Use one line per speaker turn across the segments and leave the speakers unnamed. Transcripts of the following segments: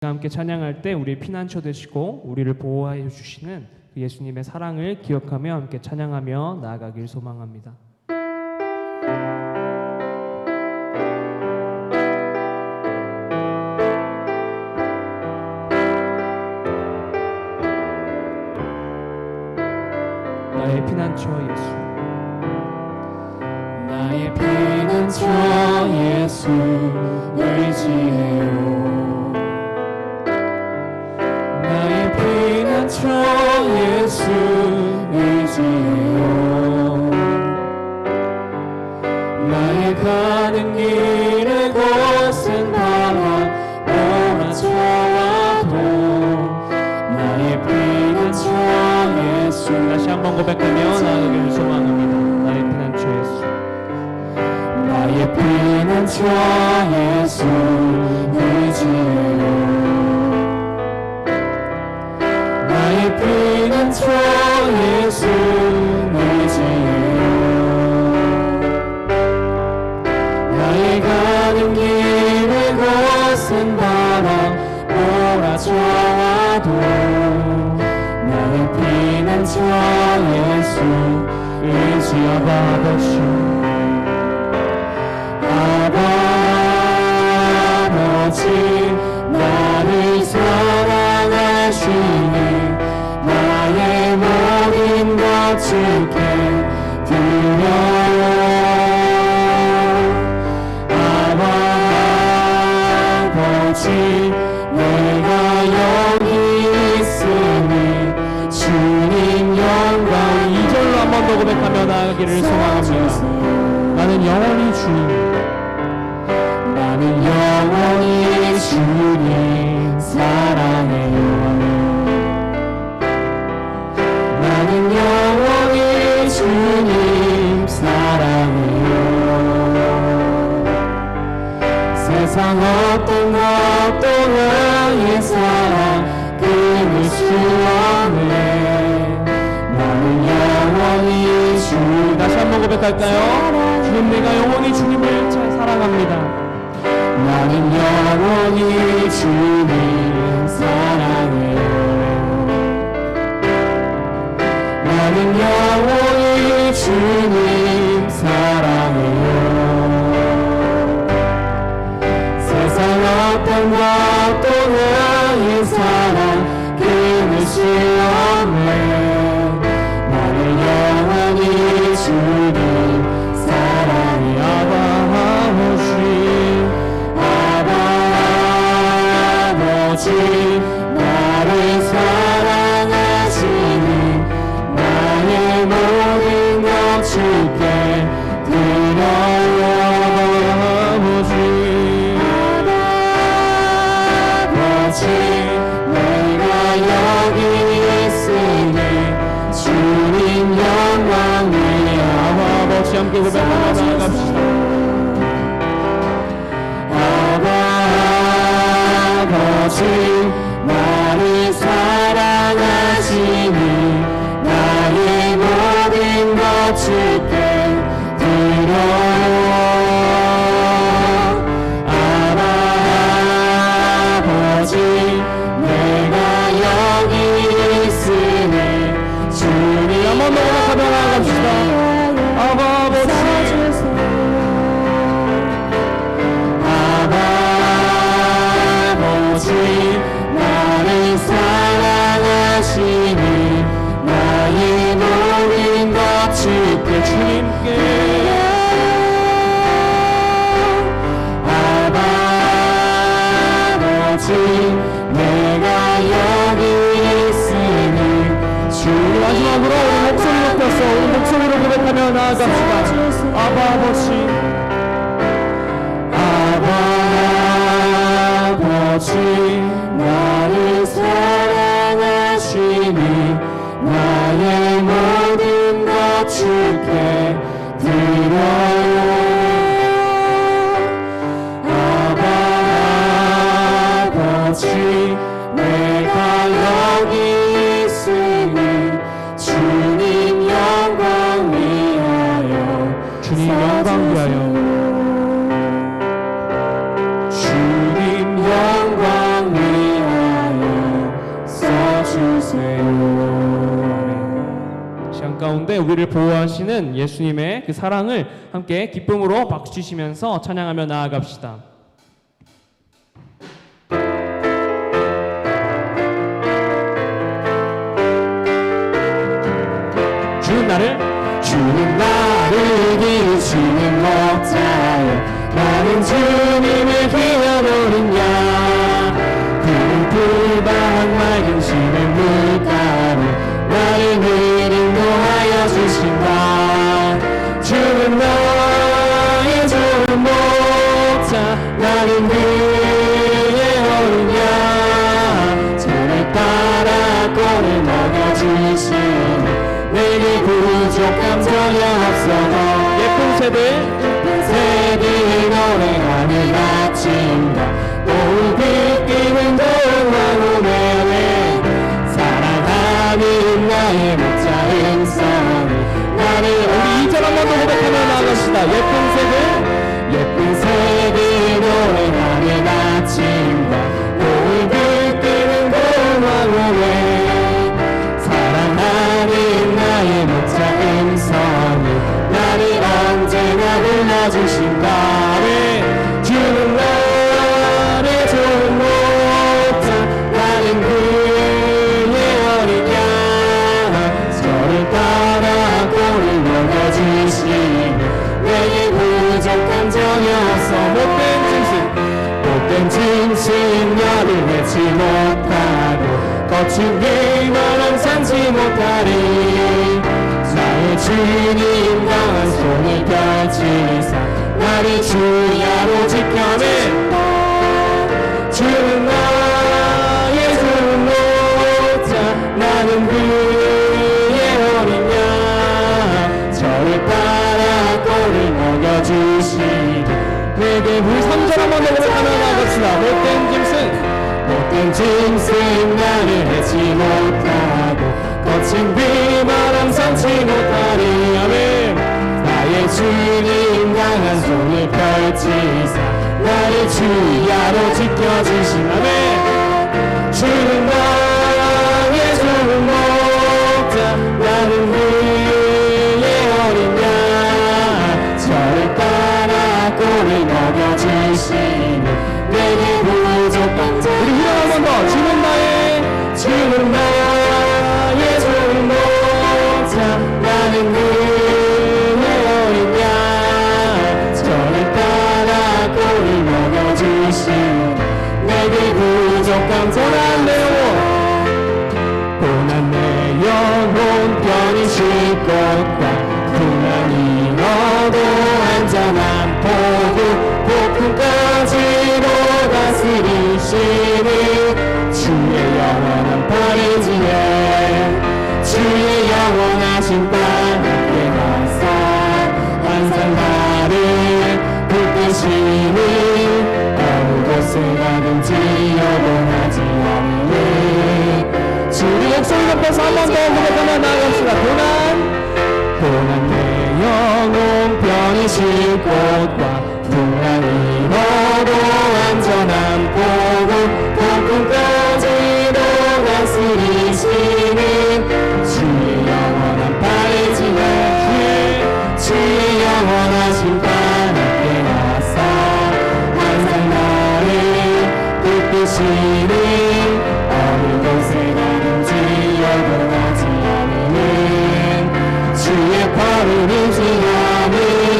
함께 찬양할 때 우리의 피난처 되시고 우리를 보호하여 주시는 예수님의 사랑을 기억하며 함께 찬양하며 나아가길 소망합니다. 나의 피난처 예수,
나의 피난처 예수 의지해요. 나의 피난처 예수 의지해요. 나의 가는 길에 곳은 바람 몰아쳐와도 나의 피난처 예수.
다시 한번 고백하며 나아가길 소망합니다. 나의 피난처 예수,
나의 피난처 예수 의지해요. 나의 피난처 예수 의지해요. 나의 가는 길에 곳은 바람 몰아쳐와도 나의 피난처 예수 의지하옵시오. 아버지 나를 사랑하시니 나의 모든 것 주께 드려요. 아버지 내가 여기 있으니 주님 영광.
2절로 한 번 더 고백하며 나아가기를 소망합니다. 나는 영원히 주님,
나는 영원히 주님 사랑해요. 나는 영원히 주님 사랑해요. 세상 어떤 것도 나의 사랑 끊을 수 없네. 나는 영원히 주님.
다시 한번 고백할까요? 주님, 내가 영원히 주님을 사랑합니다.
나는 영원히 주님 사랑해요. 나는 영원히 주님 사랑해요. 세상 어떤 것도 나의 사랑 끊을 수 없네. 나는 영원히 주님 사랑해요. 아버지 나를 사랑하시니 나의 모든 것 주께 드려요. 아버지 내가 여기 있으니 주님 영광 위하여.
아버지 함께 고백하며 나아갑시다.
아버지 나를 사랑하시니 나의 모든 것 주께 드려요. 아버지 내가 여기 있으니 주님
한 번 더 고백하며 나아갑시다. 아버지
나를 사랑하시니 나의 모든 것 주께 주님께. 아버지 내가 여기 있으니 주님.
마지막으로 우리 목소리 높여서 우리 목소리로 고백하며 나아갑시다. 아버지
나를 사랑하시니 나의 모든 것 주께 드려요. 아버지 내가 여기 있으니 주님 영광 위하여.
주님 영광 위하여.
주님 영광 위하여
아멘. 시간 가운데 우리를 보호하시는 예수님의 그 사랑을 함께 기쁨으로 박수 치시면서 찬양하며 나아갑시다.
주는 나를 기르시는 목자여 나는 주님을 기어오른 양 푸른 풀밭 맑은 시는 물가로 나를 늘 인도하여 주신다. 주는 나의 좋은 목자 나는 그의 어린 양 저를 따라 꼴을 먹여주시니 내게 부족함 전혀 없어도
예쁜 새들
노래하는 아침과 또 비끼는 동화로매네 사랑하는 나의 목자 음성이 나를
우리 2절 한 번 더 고백하며 나아갑시다.
예쁜 새들 노래하는 아침과 또 비끼는 동화로매 사랑하는 나의 목자 음성이 나를 언제나 불러주신다. 주는 나의 좋은 목자 나는 그의 어린 양 저를 따라 꼴을 먹여주시니 내게 부족한 전혀 없어 못된 짐승 너를 내지 못하고 거친 길만한 삼지 못하리 나의 주님 강한 손을 펼치사 나를 주야로 지켜내 주는 나의 좋은 목자 나는 그의 어린 양 저를 따라 꼴을 먹여주시니 내게
우리 3절 한 번 더 고백하며 나아갑시다.
못된 짐승 나를 해치 못하고 거친 비바람 삼지 못하리. 아멘. 나의 주님 강한 손을 펼치사 나를 주야로 지켜주신 아멘. 주는 나의 좋은 목자 나는 그의 어린 양 저를 따라 꼴을 먹여주시니 내게 부족한 자
우리 후렴 한 번 더.
주는 나의 좋은 목자 나는 그의 어린 양 저를 따라 꼴을 먹여주시니 내게 부족한 고난 내 영혼 편히 쉴 곳과 풍랑이 너도 안전한 포구 폭풍까지도 다스리시니 주의 영원한 팔이지에 주의 영원하신 발 함께 하사 항상 나를 붙드시니 어느 곳에 가든지 여동하지 않으니 주의
목소리 높여서 한 번 더 고백하며 나아갑시다.
고난 내 영혼 편히 쉴 곳과 풍랑이 너도 안전한 포구 폭풍까지도 다스리시는 주의 영원한 팔지에 주의 영원하신 발 함께 하사 항상 나를 붙드시니 어느 곳에 가든지 여동하지 않으는 주의 팔을 의지하는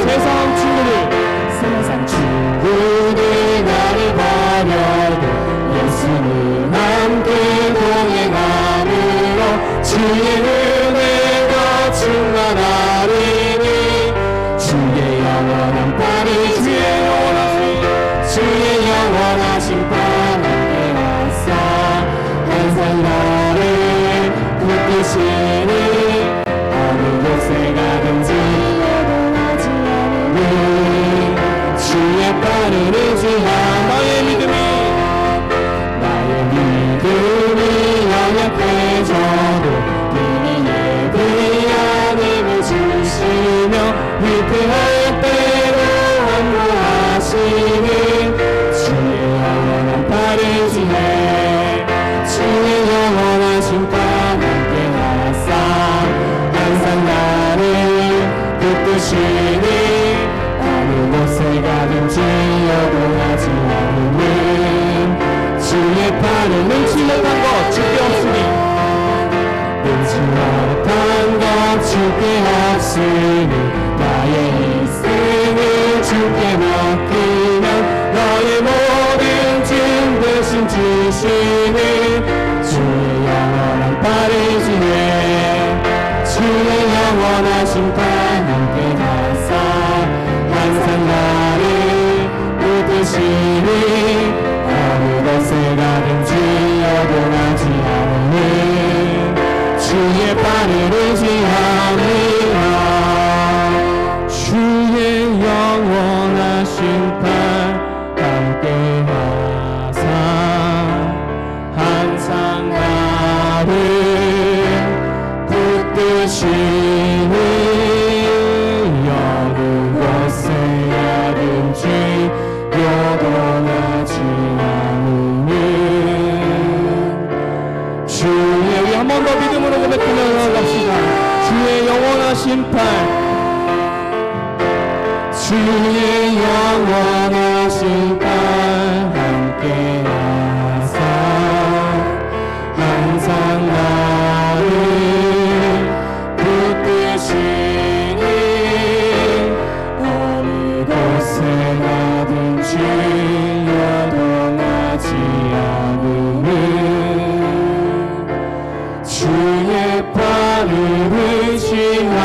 세상 친구들 나를 버려도 예수님 함께 동행함으로 주의 은혜가 충만하리니 주의 영원한 팔이 주의 영원하신 발 함께 하사 항상 나를 붙드시니 어느 곳에 가든지 여동하지 않으니 주의 팔을 의지한 나의 믿음이 연약해져도 이미 예비한 힘을 주시며 위태할 때로 안보하시니 주의 영원한 팔을 지해 주의 영원하신 팔 주의 팔을
능치 못한 것 주께 없으니
능치 못한 것 주께 없으니 나의 인생을 주께 맡기면 너의 모든 짐 대신 주시는 주의 영원한 팔을 지내 주의 영원한 심판 함께 가사 항상 나를 붙드시니 어느 곳에 가든지 여동하지 않는 주의 팔을 의지합니다.
주의 영원하신 팔 함께 하사 항상 나를 붙드시니
어느 곳에 가든지 여동하지 않는
주의 우리 한 번 더 믿음으로 고백하며 나아갑시다. 주의 영원하신 팔
주의 영원하신 팔 함께 하사 항상 나를 붙드시니 어느 곳에 가든지 여동하지 않는 주의 팔을 의지합니다.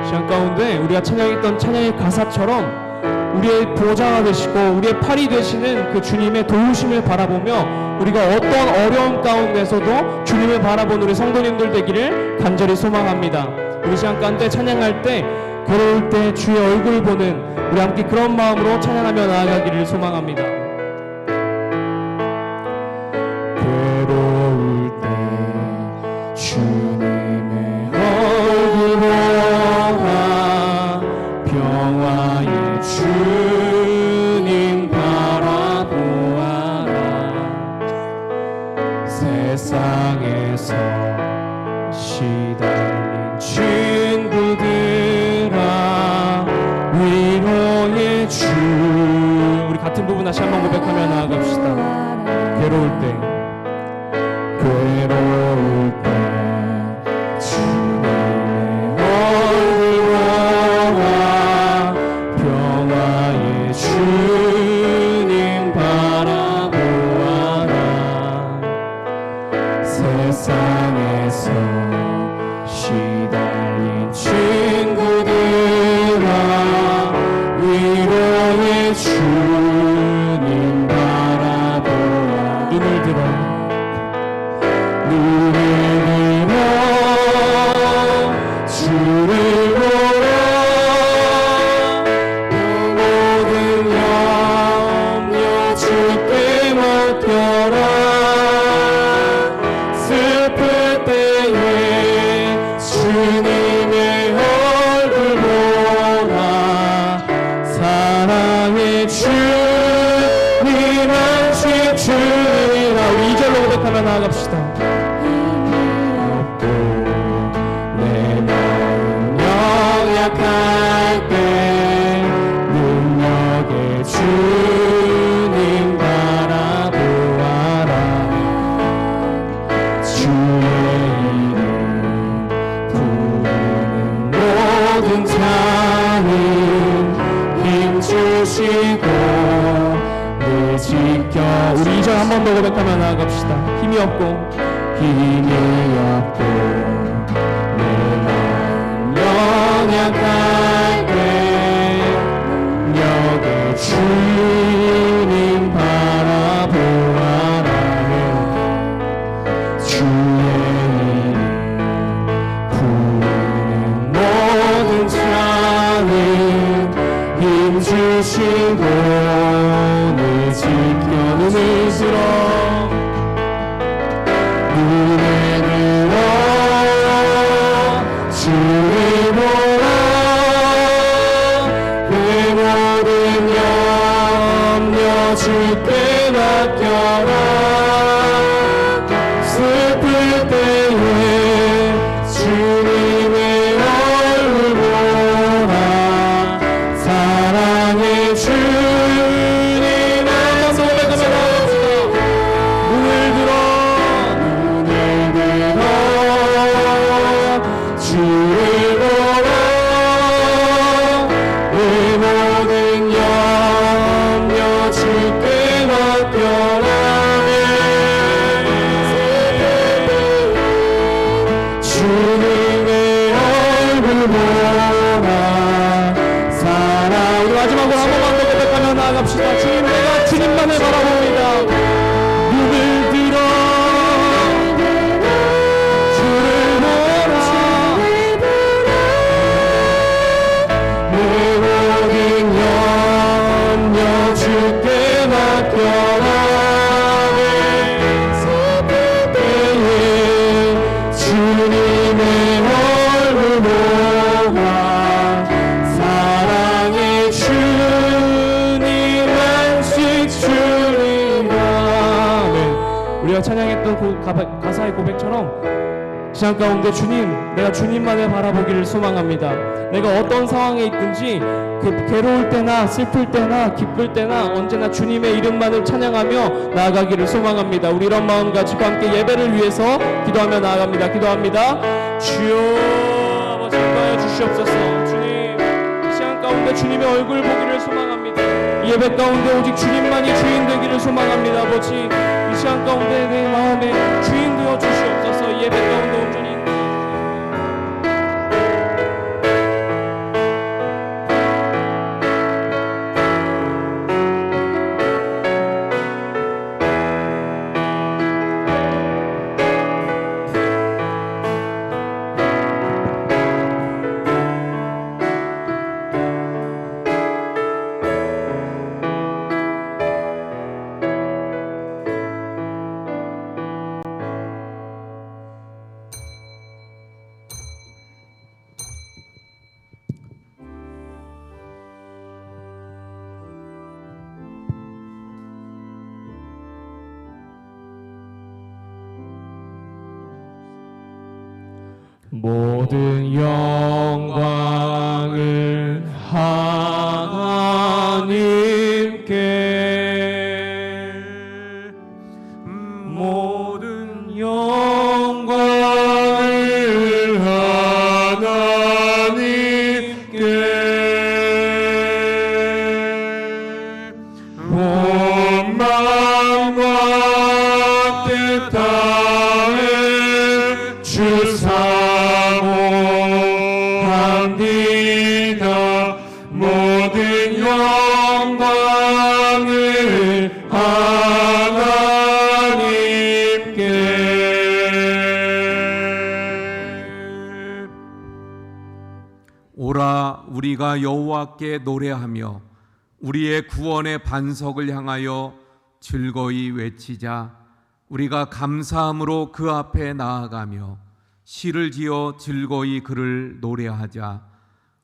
시간 가운데 우리가 찬양했던 찬양의 가사처럼 우리의 보좌가 되시고 우리의 팔이 되시는 그 주님의 도우심을 바라보며 우리가 어떤 어려움 가운데서도 주님을 바라보는 우리 성도님들 되기를 간절히 소망합니다. 우리 시간 가운데 찬양할 때 괴로울 때 주의 얼굴 보는 우리 함께 그런 마음으로 찬양하며 나아가기를 소망합니다.
괴로울 때 주님의 얼굴 보아 평화의 주님 바라보아라. 세상에서 시달린 친구들아 위로의 주.
우리 같은 부분 다시 한번 고백하며 나아갑시다. 괴로울 때
괴로울 때 주님의 얼굴 보아 평화의 주님 바라보아라. 세상에서 시달린 친구들아 위로의 주님 바라보아
눈을 들어
눈을 들어 주를 보라. 그 모든 염려 주께 맡겨라. 슬플 때에 주님의 얼굴 보라. 사랑의 주님 안식 주님이라.
우리 2절로 고백하며 나아갑시다.
내 마음 연약할 때 능력의 주님 바라보아라. 주의 이름 부르는 모든 자는 힘주시고 늘 지켜.
우리 2절 한 번 더 고백하며 나아갑시다. 힘이 없고
힘이 없고 내 마음 연약할 때 능력의 주님 바라보아라. 주의 이름 부르는 모든 자는 힘주시고 늘 지켜. 눈을 들어 눈에 들어 주를 보라. 그 모든 염려 주께 맡겨라. 슬플 때에 주 보라 사랑
우리 마지막으로 한 번만 더 고백하며 나아갑시다. 주님, 내가 주님만을 바라봅니다. 눈을 들어 주를 보라.
내 모든 염려 주께 맡겨라 슬플 때에 주님의 얼굴 보라 사랑의 주님 안식 주리라.
우리가 찬양했던 가사의 고백처럼 시간 가운데 주님, 내가 주님만을 바라보기를 소망합니다. 내가 어떤 상황에 있든지 괴로울 때나 슬플 때나 기쁠 때나 언제나 주님의 이름만을 찬양하며 나아가기를 소망합니다. 우리 이런 마음 가지고 함께 예배를 위해서 기도하며 나아갑니다. 기도합니다. 주여 아버지 인도하여 주시옵소서. 주님, 이 시간 가운데 주님의 얼굴 보기를 소망합니다. 이 예배 가운데 오직 주님만이 주인 되기를 소망합니다. 아버지, 이 시간 가운데 내 마음에 주인 되어 주시옵소서. 이 예배 가운데 온전히
모든 영광을 하나님께 모든 영광을 하나님께 온 마음과 뜻 다해 주사 모든 영광을 하나님께.
오라 우리가 여호와께 노래하며 우리의 구원의 반석을 향하여 즐거이 외치자. 우리가 감사함으로 그 앞에 나아가며 시를 지어 즐거이 그를 노래하자.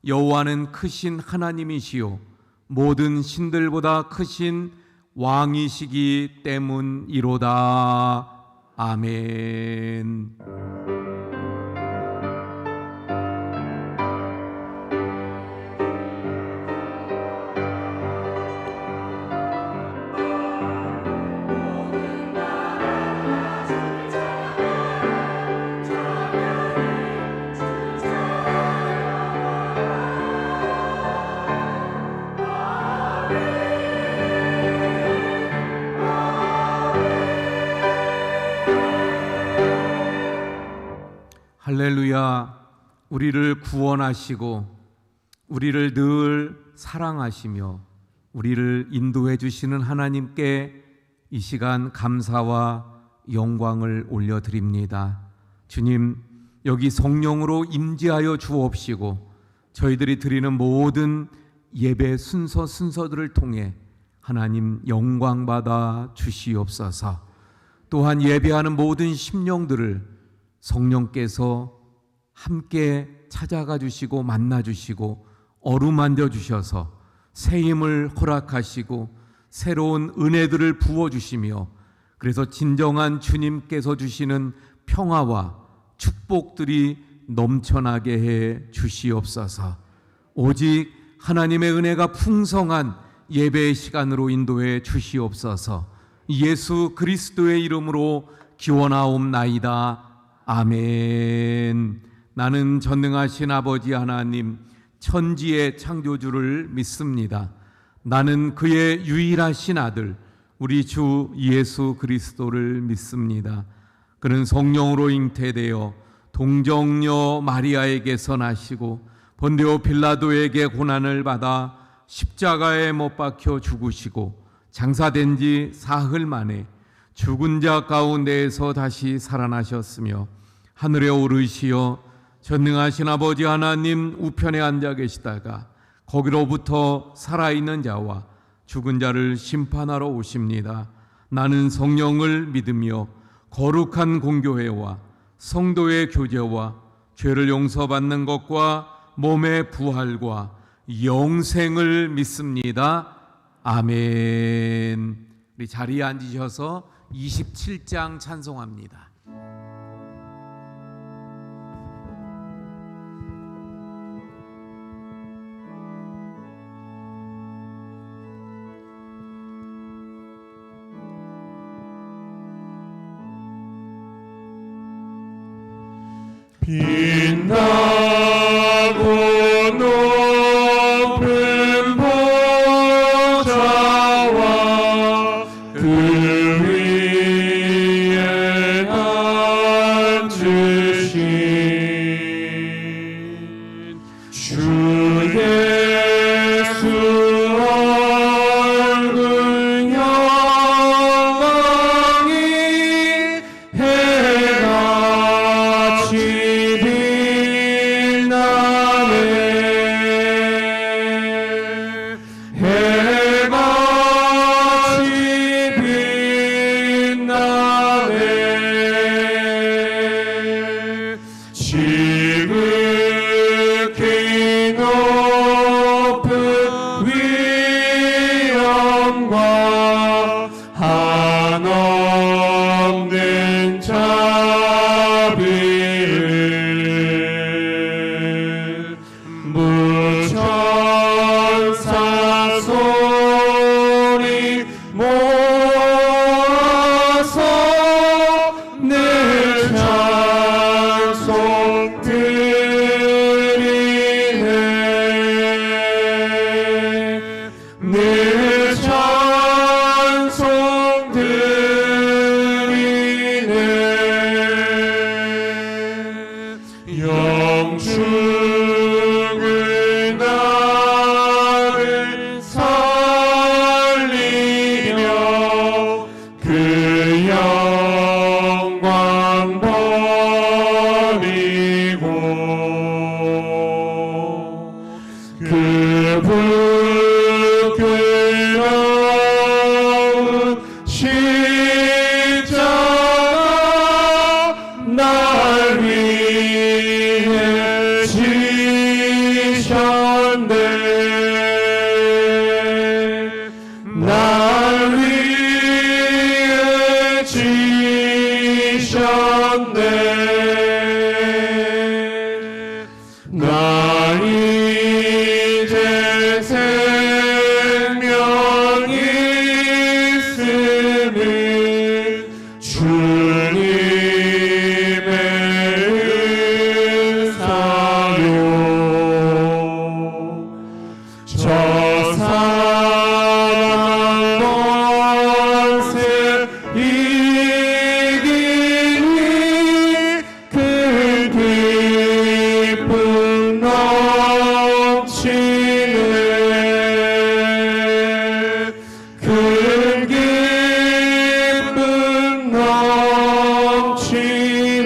여호와는 크신 하나님이시요 모든 신들보다 크신 왕이시기 때문이로다. 아멘. 할렐루야. 우리를 구원하시고 우리를 늘 사랑하시며 우리를 인도해 주시는 하나님께 이 시간 감사와 영광을 올려드립니다. 주님, 여기 성령으로 임재하여 주옵시고 저희들이 드리는 모든 예배 순서들을 통해 하나님 영광 받아 주시옵소서. 또한 예배하는 모든 심령들을 성령께서 함께 찾아가 주시고 만나 주시고 어루만져 주셔서 새 힘을 허락하시고 새로운 은혜들을 부어 주시며 그래서 진정한 주님께서 주시는 평화와 축복들이 넘쳐나게 해 주시옵소서. 오직 하나님의 은혜가 풍성한 예배의 시간으로 인도해 주시옵소서. 예수 그리스도의 이름으로 기원하옵나이다. 아멘. 나는 전능하신 아버지 하나님 천지의 창조주를 믿습니다. 나는 그의 유일하신 아들 우리 주 예수 그리스도를 믿습니다. 그는 성령으로 잉태되어 동정녀 마리아에게서 나시고 본디오 빌라도에게 고난을 받아 십자가에 못 박혀 죽으시고 장사된 지 사흘 만에 죽은 자 가운데에서 다시 살아나셨으며 하늘에 오르시어 전능하신 아버지 하나님 우편에 앉아 계시다가 거기로부터 살아있는 자와 죽은 자를 심판하러 오십니다. 나는 성령을 믿으며 거룩한 공교회와 성도의 교제와 죄를 용서받는 것과 몸의 부활과 영생을 믿습니다. 아멘. 우리 자리에 앉으셔서 27장 찬송합니다.
빛나고 높은 보좌와 그 위에 앉으신 주 예수 얼굴 영광이 해같이 빛나네. 해같이 빛나네. 지극히 높은 위엄과 한없는 자비를 무천사 소리 모아서 늘 찬송 드리네. 늘 찬송 드리네. 영축을 나를 살리며 그 영광 버리고 그 부끄러운 십자가 날 위해 지셨네. 날 위해 지셨네. 나 이제 생명이 있으니 주님의 은사요. 저 사랑 권세 이기니 그 기쁨 넘치네. 그 기쁨 넘치네.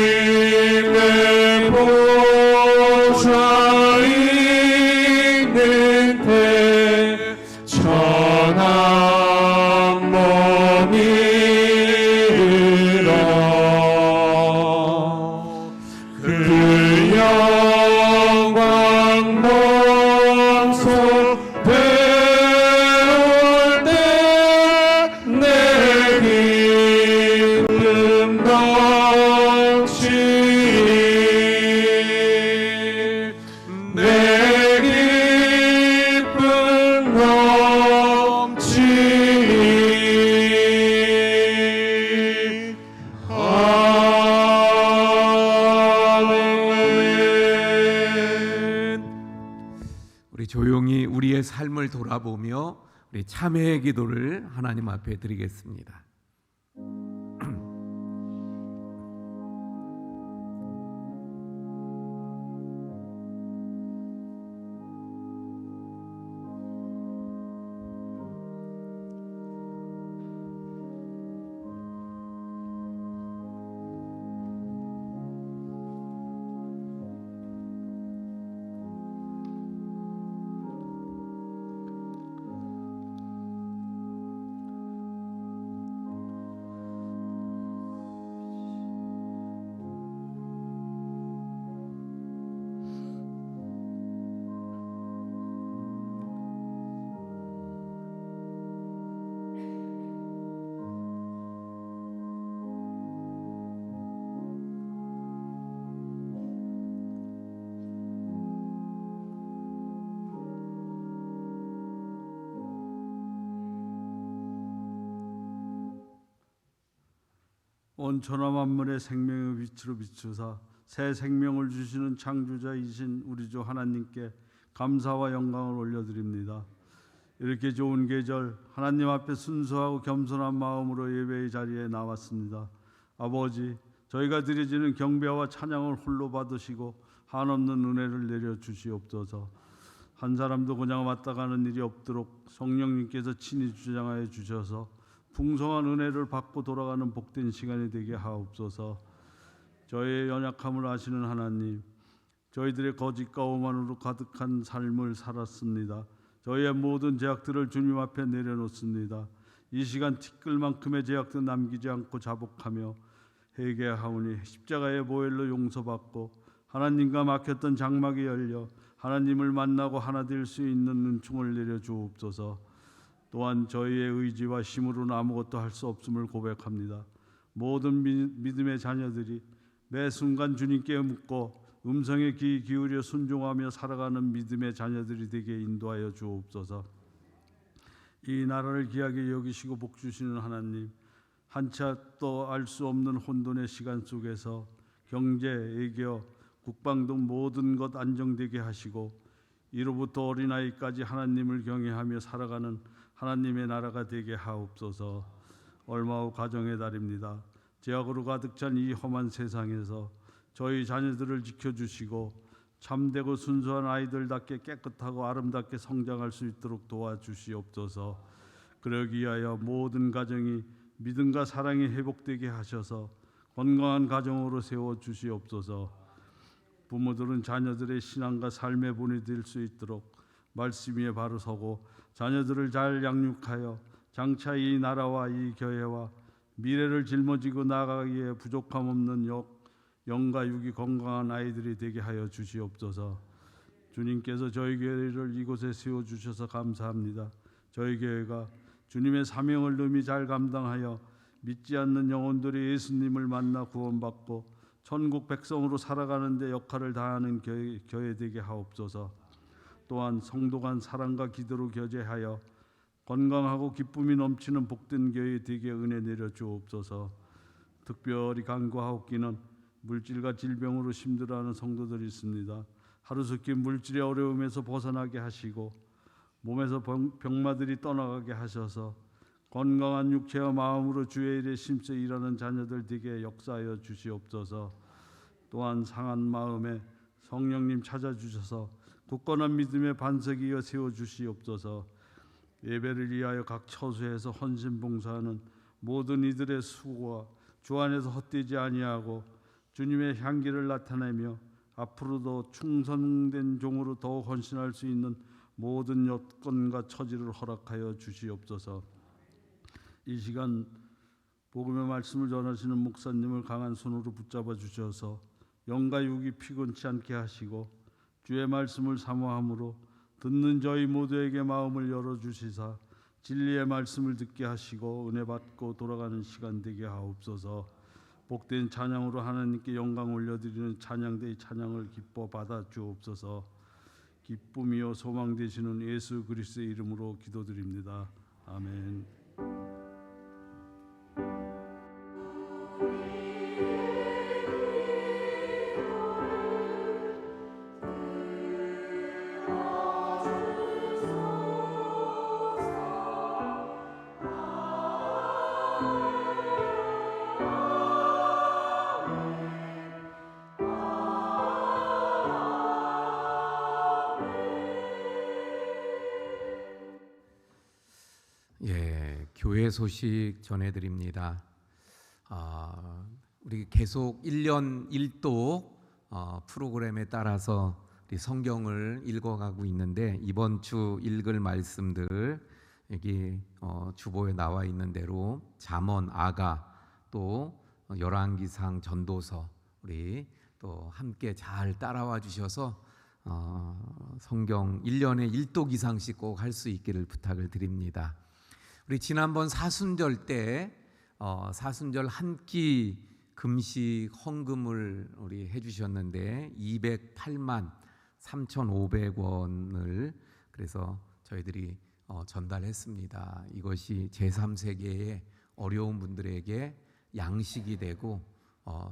주님의 보좌 있는 데 천한 몸이 일어 그 영광 몸소 배울 때 내 기쁨 넘치니. 내 기쁨 넘치니. 아멘.
우리 조용히 우리의 삶을 돌아보며 우리 참회의 기도를 하나님 앞에 드리겠습니다.
온 천하 만물의 생명의 빛으로 비추사 새 생명을 주시는 창조자이신 우리 주 하나님께 감사와 영광을 올려드립니다. 이렇게 좋은 계절 하나님 앞에 순수하고 겸손한 마음으로 예배의 자리에 나왔습니다. 아버지, 저희가 드려지는 경배와 찬양을 홀로 받으시고 한없는 은혜를 내려 주시옵소서. 한 사람도 그냥 왔다 가는 일이 없도록 성령님께서 친히 주장하여 주셔서 풍성한 은혜를 받고 돌아가는 복된 시간이 되게 하옵소서. 저희의 연약함을 아시는 하나님, 저희들의 거짓과 오만으로 가득한 삶을 살았습니다. 저희의 모든 죄악들을 주님 앞에 내려놓습니다. 이 시간 티끌만큼의 죄악도 남기지 않고 자복하며 회개하오니 십자가의 보혈로 용서받고 하나님과 막혔던 장막이 열려 하나님을 만나고 하나 될 수 있는 은총을 내려 주옵소서. 또한 저희의 의지와 힘으로는 아무것도 할 수 없음을 고백합니다. 모든 믿음의 자녀들이 매 순간 주님께 묻고 음성에 귀 기울여 순종하며 살아가는 믿음의 자녀들이 되게 인도하여 주옵소서. 이 나라를 귀하게 여기시고 복 주시는 하나님, 한치 앞도 알 수 없는 혼돈의 시간 속에서 경제, 애교, 국방 등 모든 것 안정되게 하시고 이로부터 어린아이까지 하나님을 경외하며 살아가는 하나님의 나라가 되게 하옵소서. 얼마 후 가정의 달입니다. 죄악으로 가득 찬 이 험한 세상에서 저희 자녀들을 지켜주시고 참되고 순수한 아이들답게 깨끗하고 아름답게 성장할 수 있도록 도와주시옵소서. 그러기 위하여 모든 가정이 믿음과 사랑이 회복되게 하셔서 건강한 가정으로 세워주시옵소서. 부모들은 자녀들의 신앙과 삶의 본이 될 수 있도록 말씀 위에 바로 서고 자녀들을 잘 양육하여 장차 이 나라와 이 교회와 미래를 짊어지고 나아가기에 부족함 없는 영과 육이 건강한 아이들이 되게 하여 주시옵소서. 주님께서 저희 교회를 이곳에 세워주셔서 감사합니다. 저희 교회가 주님의 사명을 능히 잘 감당하여 믿지 않는 영혼들이 예수님을 만나 구원받고 천국 백성으로 살아가는 데 역할을 다하는 교회 되게 하옵소서. 또한 성도 간 사랑과 기도로 교제하여 건강하고 기쁨이 넘치는 복된 교회 되게 은혜 내려 주옵소서. 특별히 간구하옵기는 물질과 질병으로 힘들어하는 성도들이 있습니다. 하루속히 물질의 어려움에서 벗어나게 하시고 몸에서 병마들이 떠나가게 하셔서 건강한 육체와 마음으로 주의 일에 힘써 일하는 자녀들 되게 역사하여 주시옵소서. 또한 상한 마음에 성령님 찾아주셔서 굳건한 믿음의 반석이여 세워주시옵소서. 예배를 위하여 각 처소에서 헌신봉사하는 모든 이들의 수고와 주 안에서 헛되지 아니하고 주님의 향기를 나타내며 앞으로도 충성된 종으로 더욱 헌신할 수 있는 모든 여건과 처지를 허락하여 주시옵소서. 이 시간 복음의 말씀을 전하시는 목사님을 강한 손으로 붙잡아 주셔서 영과 육이 피곤치 않게 하시고 주의 말씀을 사모함으로 듣는 저희 모두에게 마음을 열어주시사 진리의 말씀을 듣게 하시고 은혜 받고 돌아가는 시간 되게 하옵소서. 복된 찬양으로 하나님께 영광 올려드리는 찬양대의 찬양을 기뻐 받아 주옵소서. 기쁨이요 소망 되시는 예수 그리스도의 이름으로 기도드립니다. 아멘.
교회 소식 전해드립니다. 우리 계속 1년 1독 프로그램에 따라서 우리 성경을 읽어가고 있는데 이번 주 읽을 말씀들 여기 주보에 나와 있는 대로 잠언, 아가, 또 열왕기상, 전도서 우리 또 함께 잘 따라와 주셔서 성경 1년에 1독 이상씩 꼭 할 수 있기를 부탁을 드립니다. 우리 지난번 사순절 때 사순절 한 끼 금식 헌금을 우리 해주셨는데 208만 3,500원을 그래서 저희들이 전달했습니다. 이것이 제3세계의 어려운 분들에게 양식이 되고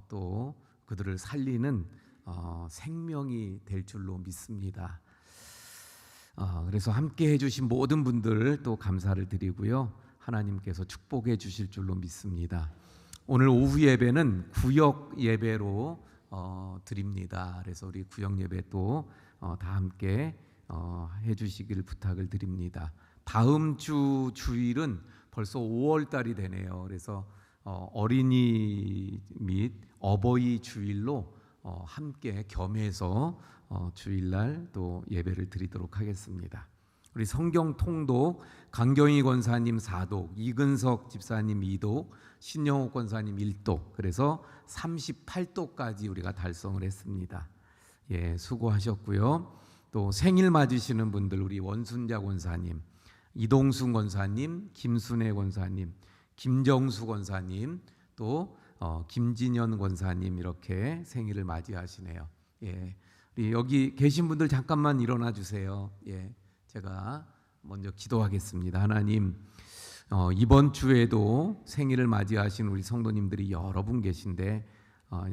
또 그들을 살리는 생명이 될 줄로 믿습니다. 그래서 함께 해주신 모든 분들 또 감사를 드리고요. 하나님께서 축복해 주실 줄로 믿습니다. 오늘 오후 예배는 구역 예배로 드립니다. 그래서 우리 구역 예배 또 다 함께 해주시길 부탁을 드립니다. 다음 주 주일은 벌써 5월 달이 되네요. 그래서 어린이 및 어버이 주일로 함께 겸해서 주일날 또 예배를 드리도록 하겠습니다. 우리 성경 통독 강경희 권사님 4독, 이근석 집사님 2독, 신영옥 권사님 1독, 그래서 38독까지 우리가 달성을 했습니다. 예, 수고하셨고요. 또 생일 맞으시는 분들 우리 원순자 권사님, 이동순 권사님, 김순애 권사님, 김정수 권사님, 또 김진현 권사님 이렇게 생일을 맞이하시네요. 예, 우리 여기 계신 분들 잠깐만 일어나 주세요. 예, 제가 먼저 기도하겠습니다. 하나님, 이번 주에도 생일을 맞이하신 우리 성도님들이 여러 분 계신데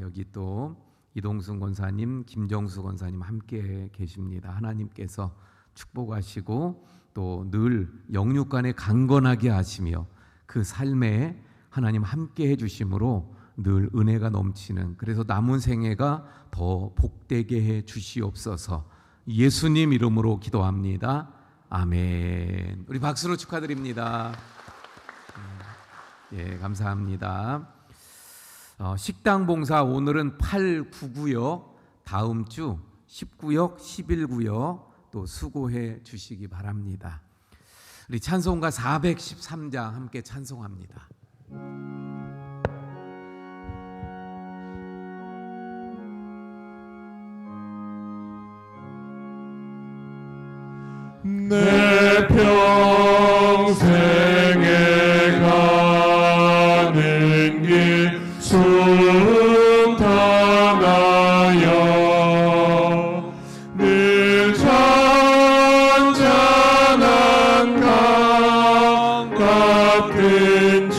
여기 또 이동순 권사님, 김정수 권사님 함께 계십니다. 하나님께서 축복하시고 또 늘 영육간에 강건하게 하시며 그 삶에 하나님 함께 해주심으로 늘 은혜가 넘치는, 그래서 남은 생애가 더 복되게 해 주시옵소서. 예수님 이름으로 기도합니다. 아멘. 우리 박수로 축하드립니다. 예, 감사합니다. 식당 봉사 오늘은 8, 9구역, 다음 주 10구역, 11구역 또 수고해 주시기 바랍니다. 우리 찬송가 413장 함께 찬송합니다.
내 평생에 가는 길 순탄하여 늘 잔잔한 강 같은지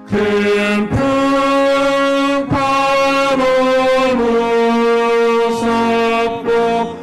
큰 풍파로 무섭고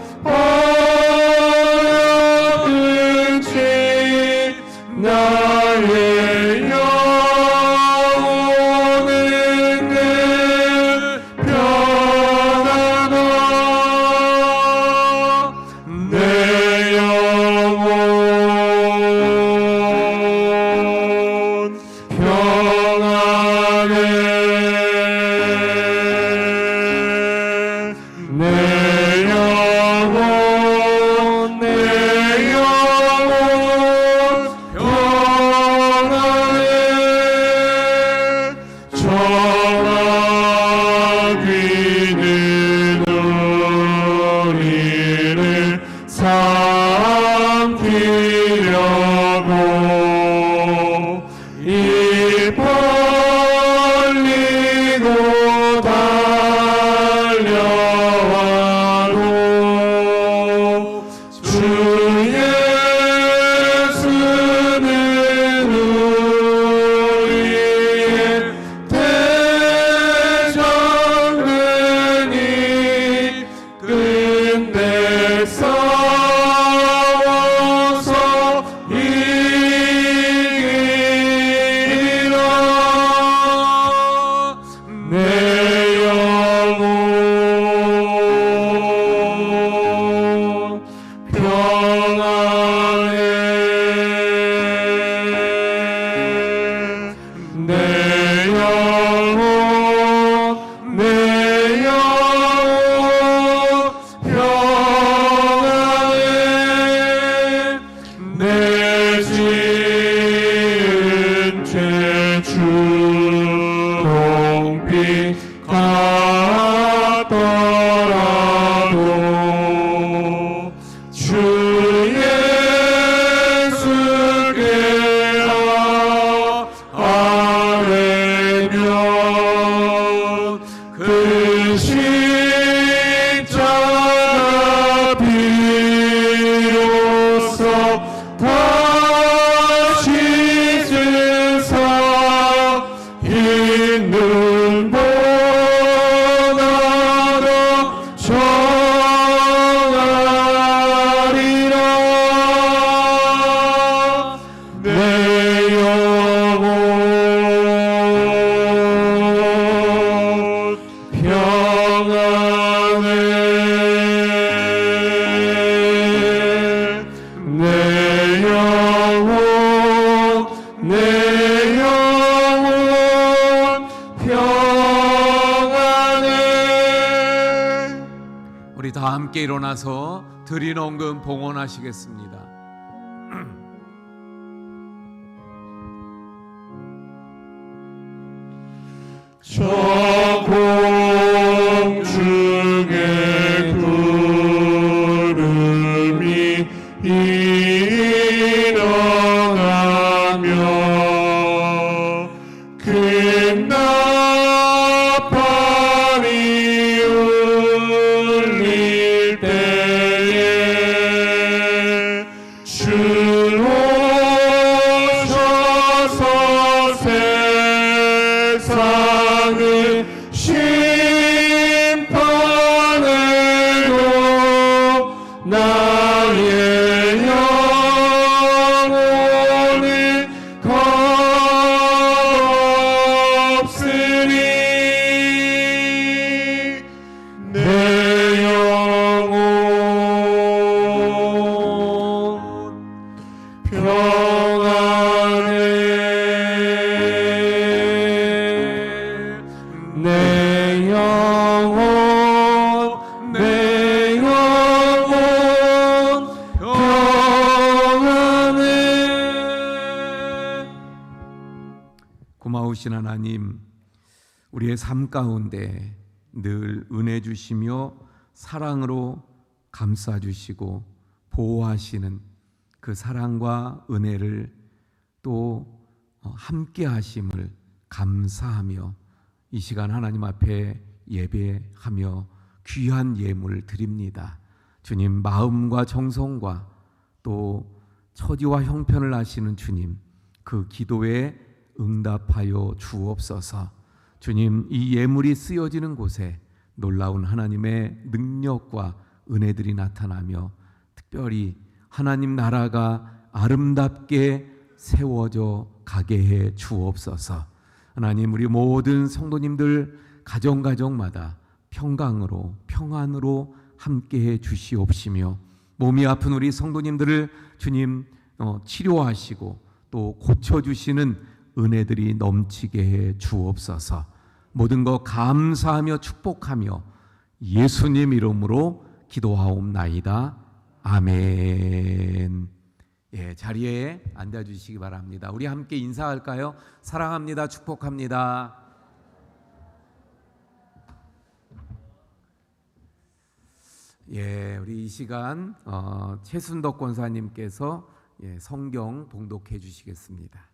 능보다 더 정하리라. 내 영혼 평안해. 내 영혼 평안해.
우리 다 함께 일어나서 드린 헌금 봉헌하시겠습니다.
저 공중에 구름이 일어나며 큰 나팔이 울릴 때에 주 오셔서 세상을 심판하고 나의 영혼은 겁없으니. 내 영혼 평안해. 내 영혼 평안해.
고마우신 하나님, 우리의 삶 가운데 늘 은혜 주시며 사랑으로 감싸 주시고 보호하시는 그 사랑과 은혜를 또 함께 하심을 감사하며 이 시간 하나님 앞에 예배하며 귀한 예물 드립니다. 주님, 마음과 정성과 또 처지와 형편을 아시는 주님, 그 기도에 응답하여 주옵소서. 주님, 이 예물이 쓰여지는 곳에 놀라운 하나님의 능력과 은혜들이 나타나며 특별히 하나님 나라가 아름답게 세워져 가게 해 주옵소서. 하나님, 우리 모든 성도님들 가정마다 평강으로 평안으로 함께해 주시옵시며 몸이 아픈 우리 성도님들을 주님 치료하시고 또 고쳐주시는 은혜들이 넘치게 해 주옵소서. 모든 것 감사하며 축복하며 예수님 이름으로 기도하옵나이다. 아멘. 예, 자리에 앉아주시기 바랍니다. 우리 함께 인사할까요? 사랑합니다. 축복합니다. 예, 우리 이 시간 최순덕 권사님께서 성경 봉독해 주시겠습니다.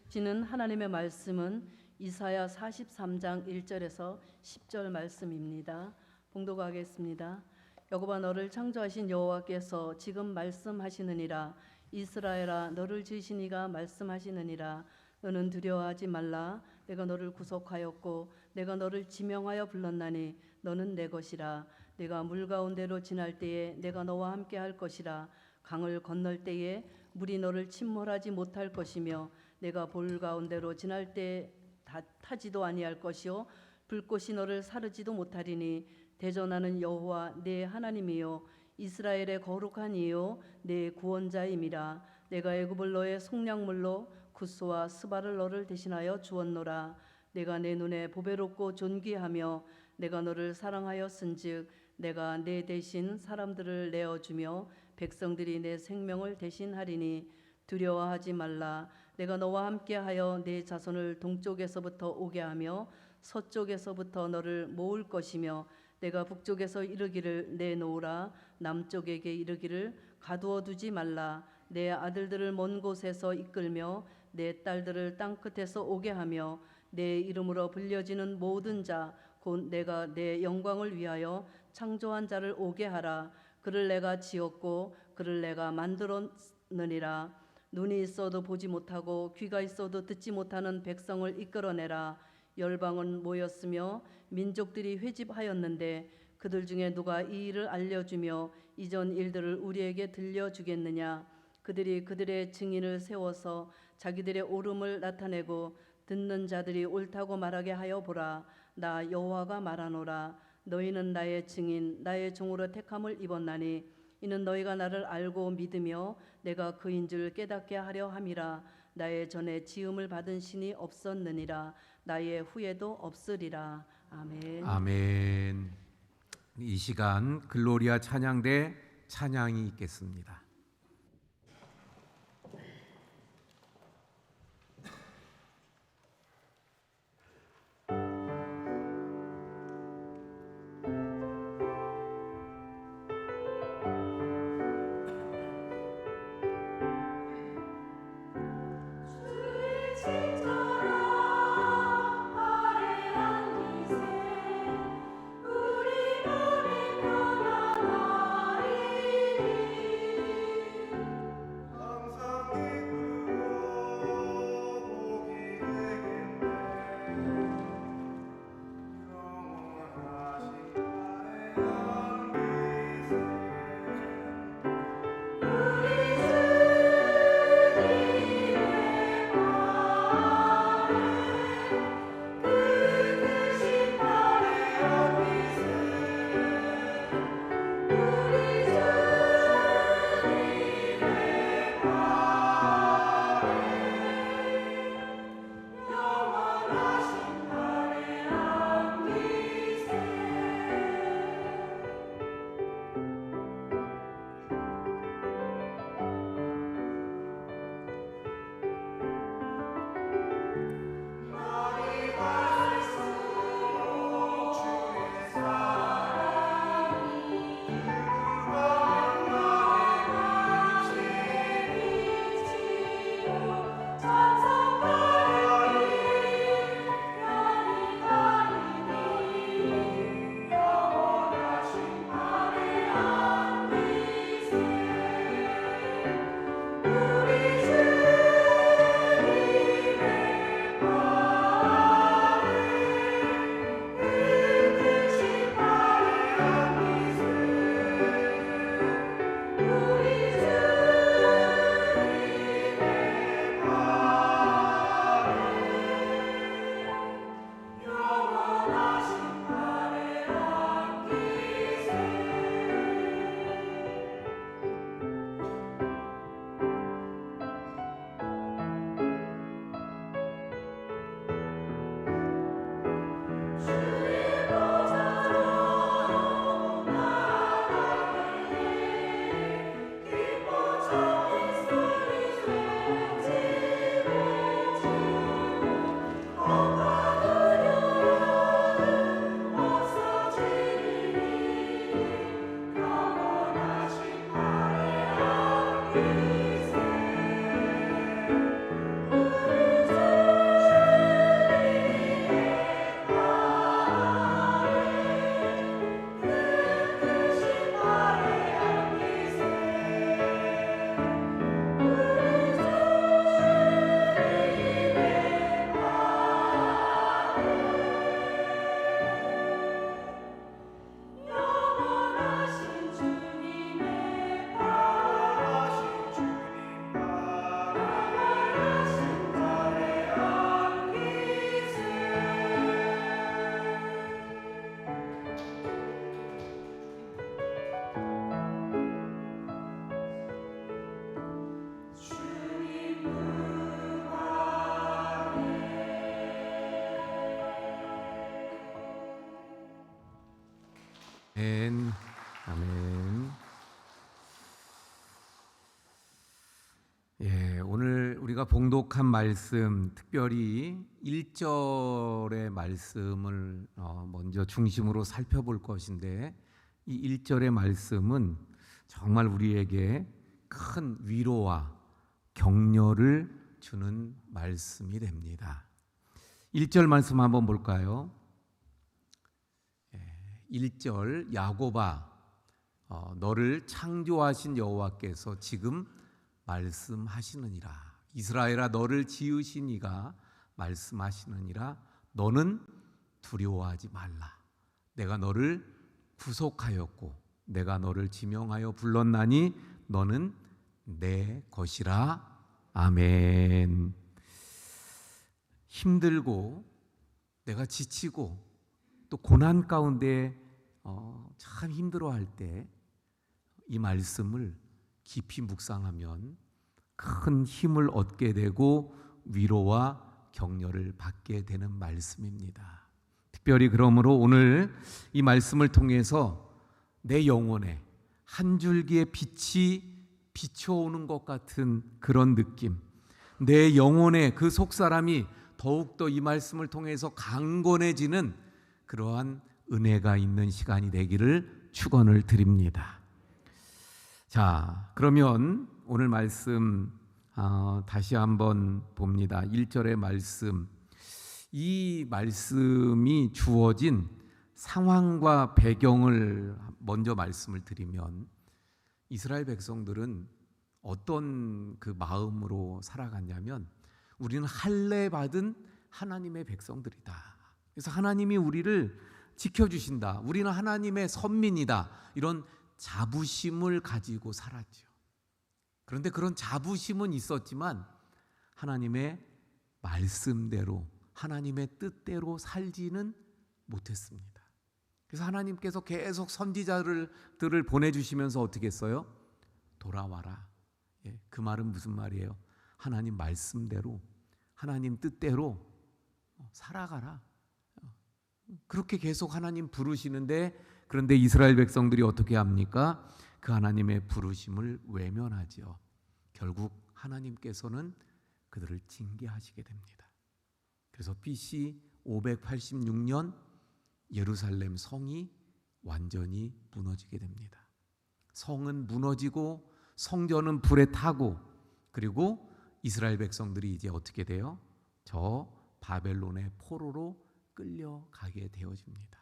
지는 하나님의 말씀은 이사야 43장 1절에서 10절 말씀입니다. 봉독하겠습니다. 여호와 너를 창조하신 여호와께서 지금 말씀하시느니라. 이스라엘아 너를 지으신 이가 말씀하시느니라. 너는 두려워하지 말라. 내가 너를 구속하였고 내가 너를 지명하여 불렀나니 너는 내 것이라. 내가 물 가운데로 지날 때에 내가 너와 함께 할 것이라. 강을 건널 때에 물이 너를 침몰하지 못할 것이며 내가 볼 가운데로 지날 때 타지도 아니할 것이요 불꽃이 너를 사르지도 못하리니 대전하는 여호와 내 하나님이요 이스라엘의 거룩한 이요 내 구원자임이라. 내가 애굽을 너의 속량물로 구스와 스바를 너를 대신하여 주었노라. 내가 내 눈에 보배롭고 존귀하며 내가 너를 사랑하였은즉 내가 내 대신 사람들을 내어주며 백성들이 내 생명을 대신하리니 두려워하지 말라. 내가 너와 함께하여 내 자손을 동쪽에서부터 오게 하며 서쪽에서부터 너를 모을 것이며 내가 북쪽에서 이르기를 내놓으라. 남쪽에게 이르기를 가두어 두지 말라. 내 아들들을 먼 곳에서 이끌며 내 딸들을 땅끝에서 오게 하며 내 이름으로 불려지는 모든 자 곧 내가 내 영광을 위하여 창조한 자를 오게 하라. 그를 내가 지었고 그를 내가 만들었느니라. 눈이 있어도 보지 못하고 귀가 있어도 듣지 못하는 백성을 이끌어내라. 열방은 모였으며 민족들이 회집하였는데 그들 중에 누가 이 일을 알려주며 이전 일들을 우리에게 들려주겠느냐. 그들이 그들의 증인을 세워서 자기들의 옳음을 나타내고 듣는 자들이 옳다고 말하게 하여 보라. 나 여호와가 말하노라. 너희는 나의 증인 나의 종으로 택함을 입었나니 이는 너희가 나를 알고 믿으며 내가 그인 줄 깨닫게 하려 함이라. 나의 전에 지음을 받은 신이 없었느니라. 나의 후에도 없으리라. 아멘.
아멘. 이 시간 글로리아 찬양대 찬양이 있겠습니다. 아멘. 아멘. 예, 오늘 우리가 봉독한 말씀, 특별히 1절의 말씀을 먼저 중심으로 살펴볼 것인데, 이 1절의 말씀은 정말 우리에게 큰 위로와 격려를 주는 말씀이 됩니다. 1절 말씀 한번 볼까요? 1절 야곱아, 너를 창조하신 여호와께서 지금 말씀하시느니라. 이스라엘아 너를 지으신 이가 말씀하시느니라. 너는 두려워하지 말라. 내가 너를 구속하였고 내가 너를 지명하여 불렀나니 너는 내 것이라. 아멘. 힘들고 내가 지치고 또 고난 가운데 참 힘들어할 때 이 말씀을 깊이 묵상하면 큰 힘을 얻게 되고 위로와 격려를 받게 되는 말씀입니다. 특별히 그러므로 오늘 이 말씀을 통해서 내 영혼에 한 줄기의 빛이 비춰오는 것 같은 그런 느낌, 내 영혼의 그 속사람이 더욱더 이 말씀을 통해서 강건해지는 그러한 은혜가 있는 시간이 되기를 축원을 드립니다. 자, 그러면 오늘 말씀 다시 한번 봅니다. 1절의 말씀, 이 말씀이 주어진 상황과 배경을 먼저 말씀을 드리면 이스라엘 백성들은 어떤 그 마음으로 살아갔냐면 우리는 할례 받은 하나님의 백성들이다. 그래서 하나님이 우리를 지켜주신다. 우리는 하나님의 선민이다. 이런 자부심을 가지고 살았죠. 그런데 그런 자부심은 있었지만 하나님의 말씀대로 하나님의 뜻대로 살지는 못했습니다. 그래서 하나님께서 계속 선지자들을 보내주시면서 어떻게 했어요? 돌아와라. 그 말은 무슨 말이에요? 하나님 말씀대로 하나님 뜻대로 살아가라. 그렇게 계속 하나님 부르시는데 그런데 이스라엘 백성들이 어떻게 합니까? 그 하나님의 부르심을 외면하죠. 결국 하나님께서는 그들을 징계하시게 됩니다. 그래서 BC 586년 예루살렘 성이 완전히 무너지게 됩니다. 성은 무너지고 성전은 불에 타고 그리고 이스라엘 백성들이 이제 어떻게 돼요? 저 바벨론의 포로로 끌려가게 되어집니다.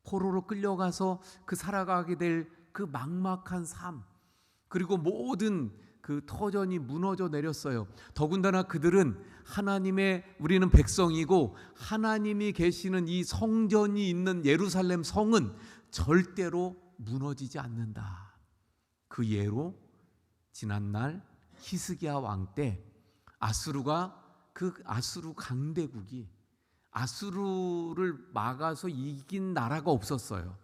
포로로 끌려가서 그 살아가게 될 그 막막한 삶, 그리고 모든 그 터전이 무너져 내렸어요. 더군다나 그들은 하나님의 우리는 백성이고 하나님이 계시는 이 성전이 있는 예루살렘 성은 절대로 무너지지 않는다. 그 예로 지난날 히스기야 왕 때 아수르가 그 아수르 강대국이 아수르를 막아서 이긴 나라가 없었어요.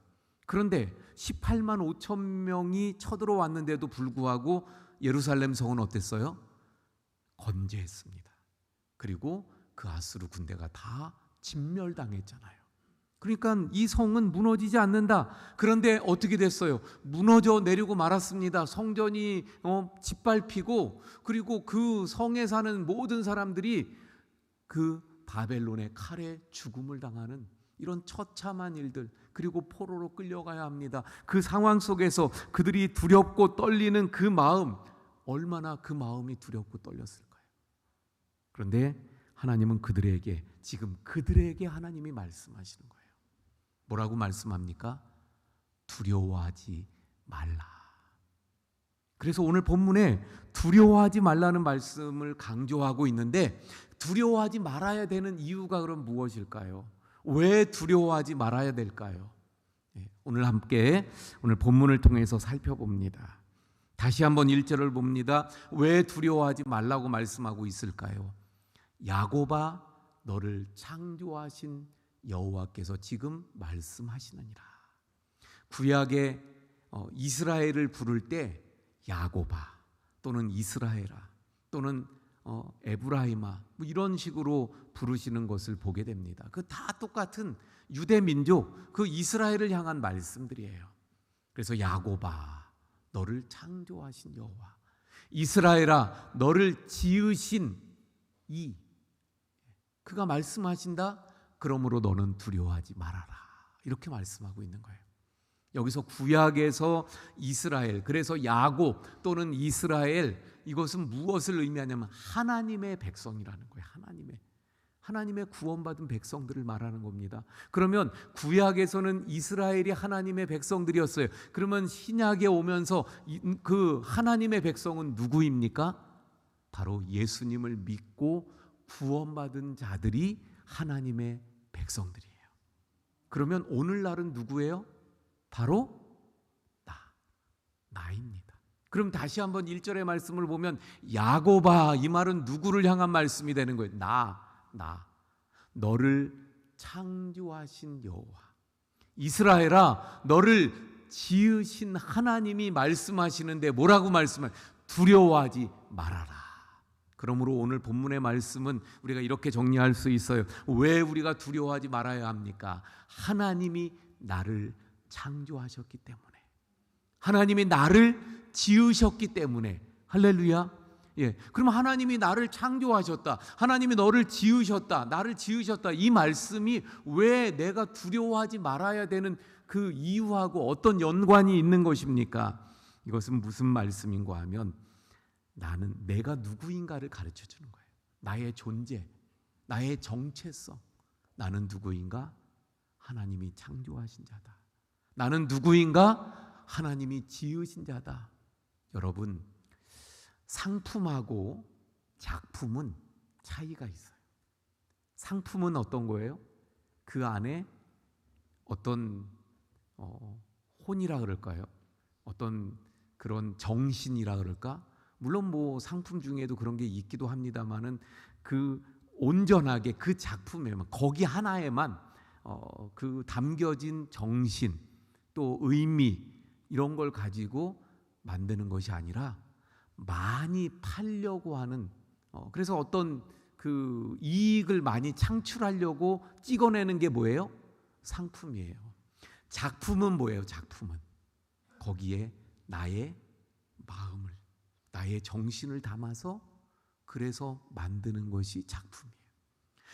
그런데 18만 5천 명이 쳐들어왔는데도 불구하고 예루살렘 성은 어땠어요? 건재했습니다. 그리고 그 아수르 군대가 다 진멸당했잖아요. 그러니까 이 성은 무너지지 않는다. 그런데 어떻게 됐어요? 무너져 내리고 말았습니다. 성전이 짓밟히고 그리고 그 성에 사는 모든 사람들이 그 바벨론의 칼에 죽음을 당하는 이런 처참한 일들, 그리고 포로로 끌려가야 합니다. 그 상황 속에서 그들이 두렵고 떨리는 그 마음, 얼마나 그 마음이 두렵고 떨렸을까요? 그런데 하나님은 그들에게, 지금 그들에게 하나님이 말씀하시는 거예요. 뭐라고 말씀합니까? 두려워하지 말라. 그래서 오늘 본문에 두려워하지 말라는 말씀을 강조하고 있는데, 두려워하지 말아야 되는 이유가 그럼 무엇일까요? 왜 두려워하지 말아야 될까요? 오늘 함께 오늘 본문을 통해서 살펴봅니다. 다시 한번 1절을 봅니다. 왜 두려워하지 말라고 말씀하고 있을까요? 야곱아 너를 창조하신 여호와께서 지금 말씀하시느니라. 구약의 이스라엘을 부를 때 야곱아 또는 이스라엘아 또는 에브라임아 뭐 이런 식으로 부르시는 것을 보게 됩니다. 그 다 똑같은 유대 민족, 그 이스라엘을 향한 말씀들이에요. 그래서 야곱아 너를 창조하신 여호와, 이스라엘아 너를 지으신 이, 그가 말씀하신다. 그러므로 너는 두려워하지 말아라. 이렇게 말씀하고 있는 거예요. 여기서 구약에서 이스라엘, 그래서 야곱 또는 이스라엘, 이것은 무엇을 의미하냐면 하나님의 백성이라는 거예요. 하나님의 구원받은 백성들을 말하는 겁니다. 그러면 구약에서는 이스라엘이 하나님의 백성들이었어요. 그러면 신약에 오면서 그 하나님의 백성은 누구입니까? 바로 예수님을 믿고 구원받은 자들이 하나님의 백성들이에요. 그러면 오늘날은 누구예요? 바로 나입니다. 그럼 다시 한번 1절의 말씀을 보면 야곱아, 이 말은 누구를 향한 말씀이 되는 거예요? 나 너를 창조하신 여호와, 이스라엘아, 너를 지으신 하나님이 말씀하시는데 뭐라고 말씀을? 두려워하지 말아라. 그러므로 오늘 본문의 말씀은 우리가 이렇게 정리할 수 있어요. 왜 우리가 두려워하지 말아야 합니까? 하나님이 나를 창조하셨기 때문에, 하나님이 나를 지으셨기 때문에. 할렐루야. 예, 그럼 하나님이 나를 창조하셨다, 하나님이 너를 지으셨다, 나를 지으셨다, 이 말씀이 왜 내가 두려워하지 말아야 되는 그 이유하고 어떤 연관이 있는 것입니까? 이것은 무슨 말씀인가 하면 나는 내가 누구인가를 가르쳐 주는 거예요. 나의 존재, 나의 정체성. 나는 누구인가? 하나님이 창조하신 자다. 나는 누구인가? 하나님이 지으신 자다. 여러분, 상품하고 작품은 차이가 있어요. 상품은 어떤 거예요? 그 안에 어떤 혼이라 그럴까요? 어떤 그런 정신이라 그럴까? 물론 뭐 상품 중에도 그런 게 있기도 합니다만은 그 온전하게 그 작품에만, 거기 하나에만 그 담겨진 정신, 또 의미, 이런 걸 가지고 만드는 것이 아니라 많이 팔려고 하는, 그래서 어떤 그 이익을 많이 창출하려고 찍어내는 게 뭐예요? 상품이에요. 작품은 뭐예요? 작품은 거기에 나의 마음을, 나의 정신을 담아서 그래서 만드는 것이 작품이에요.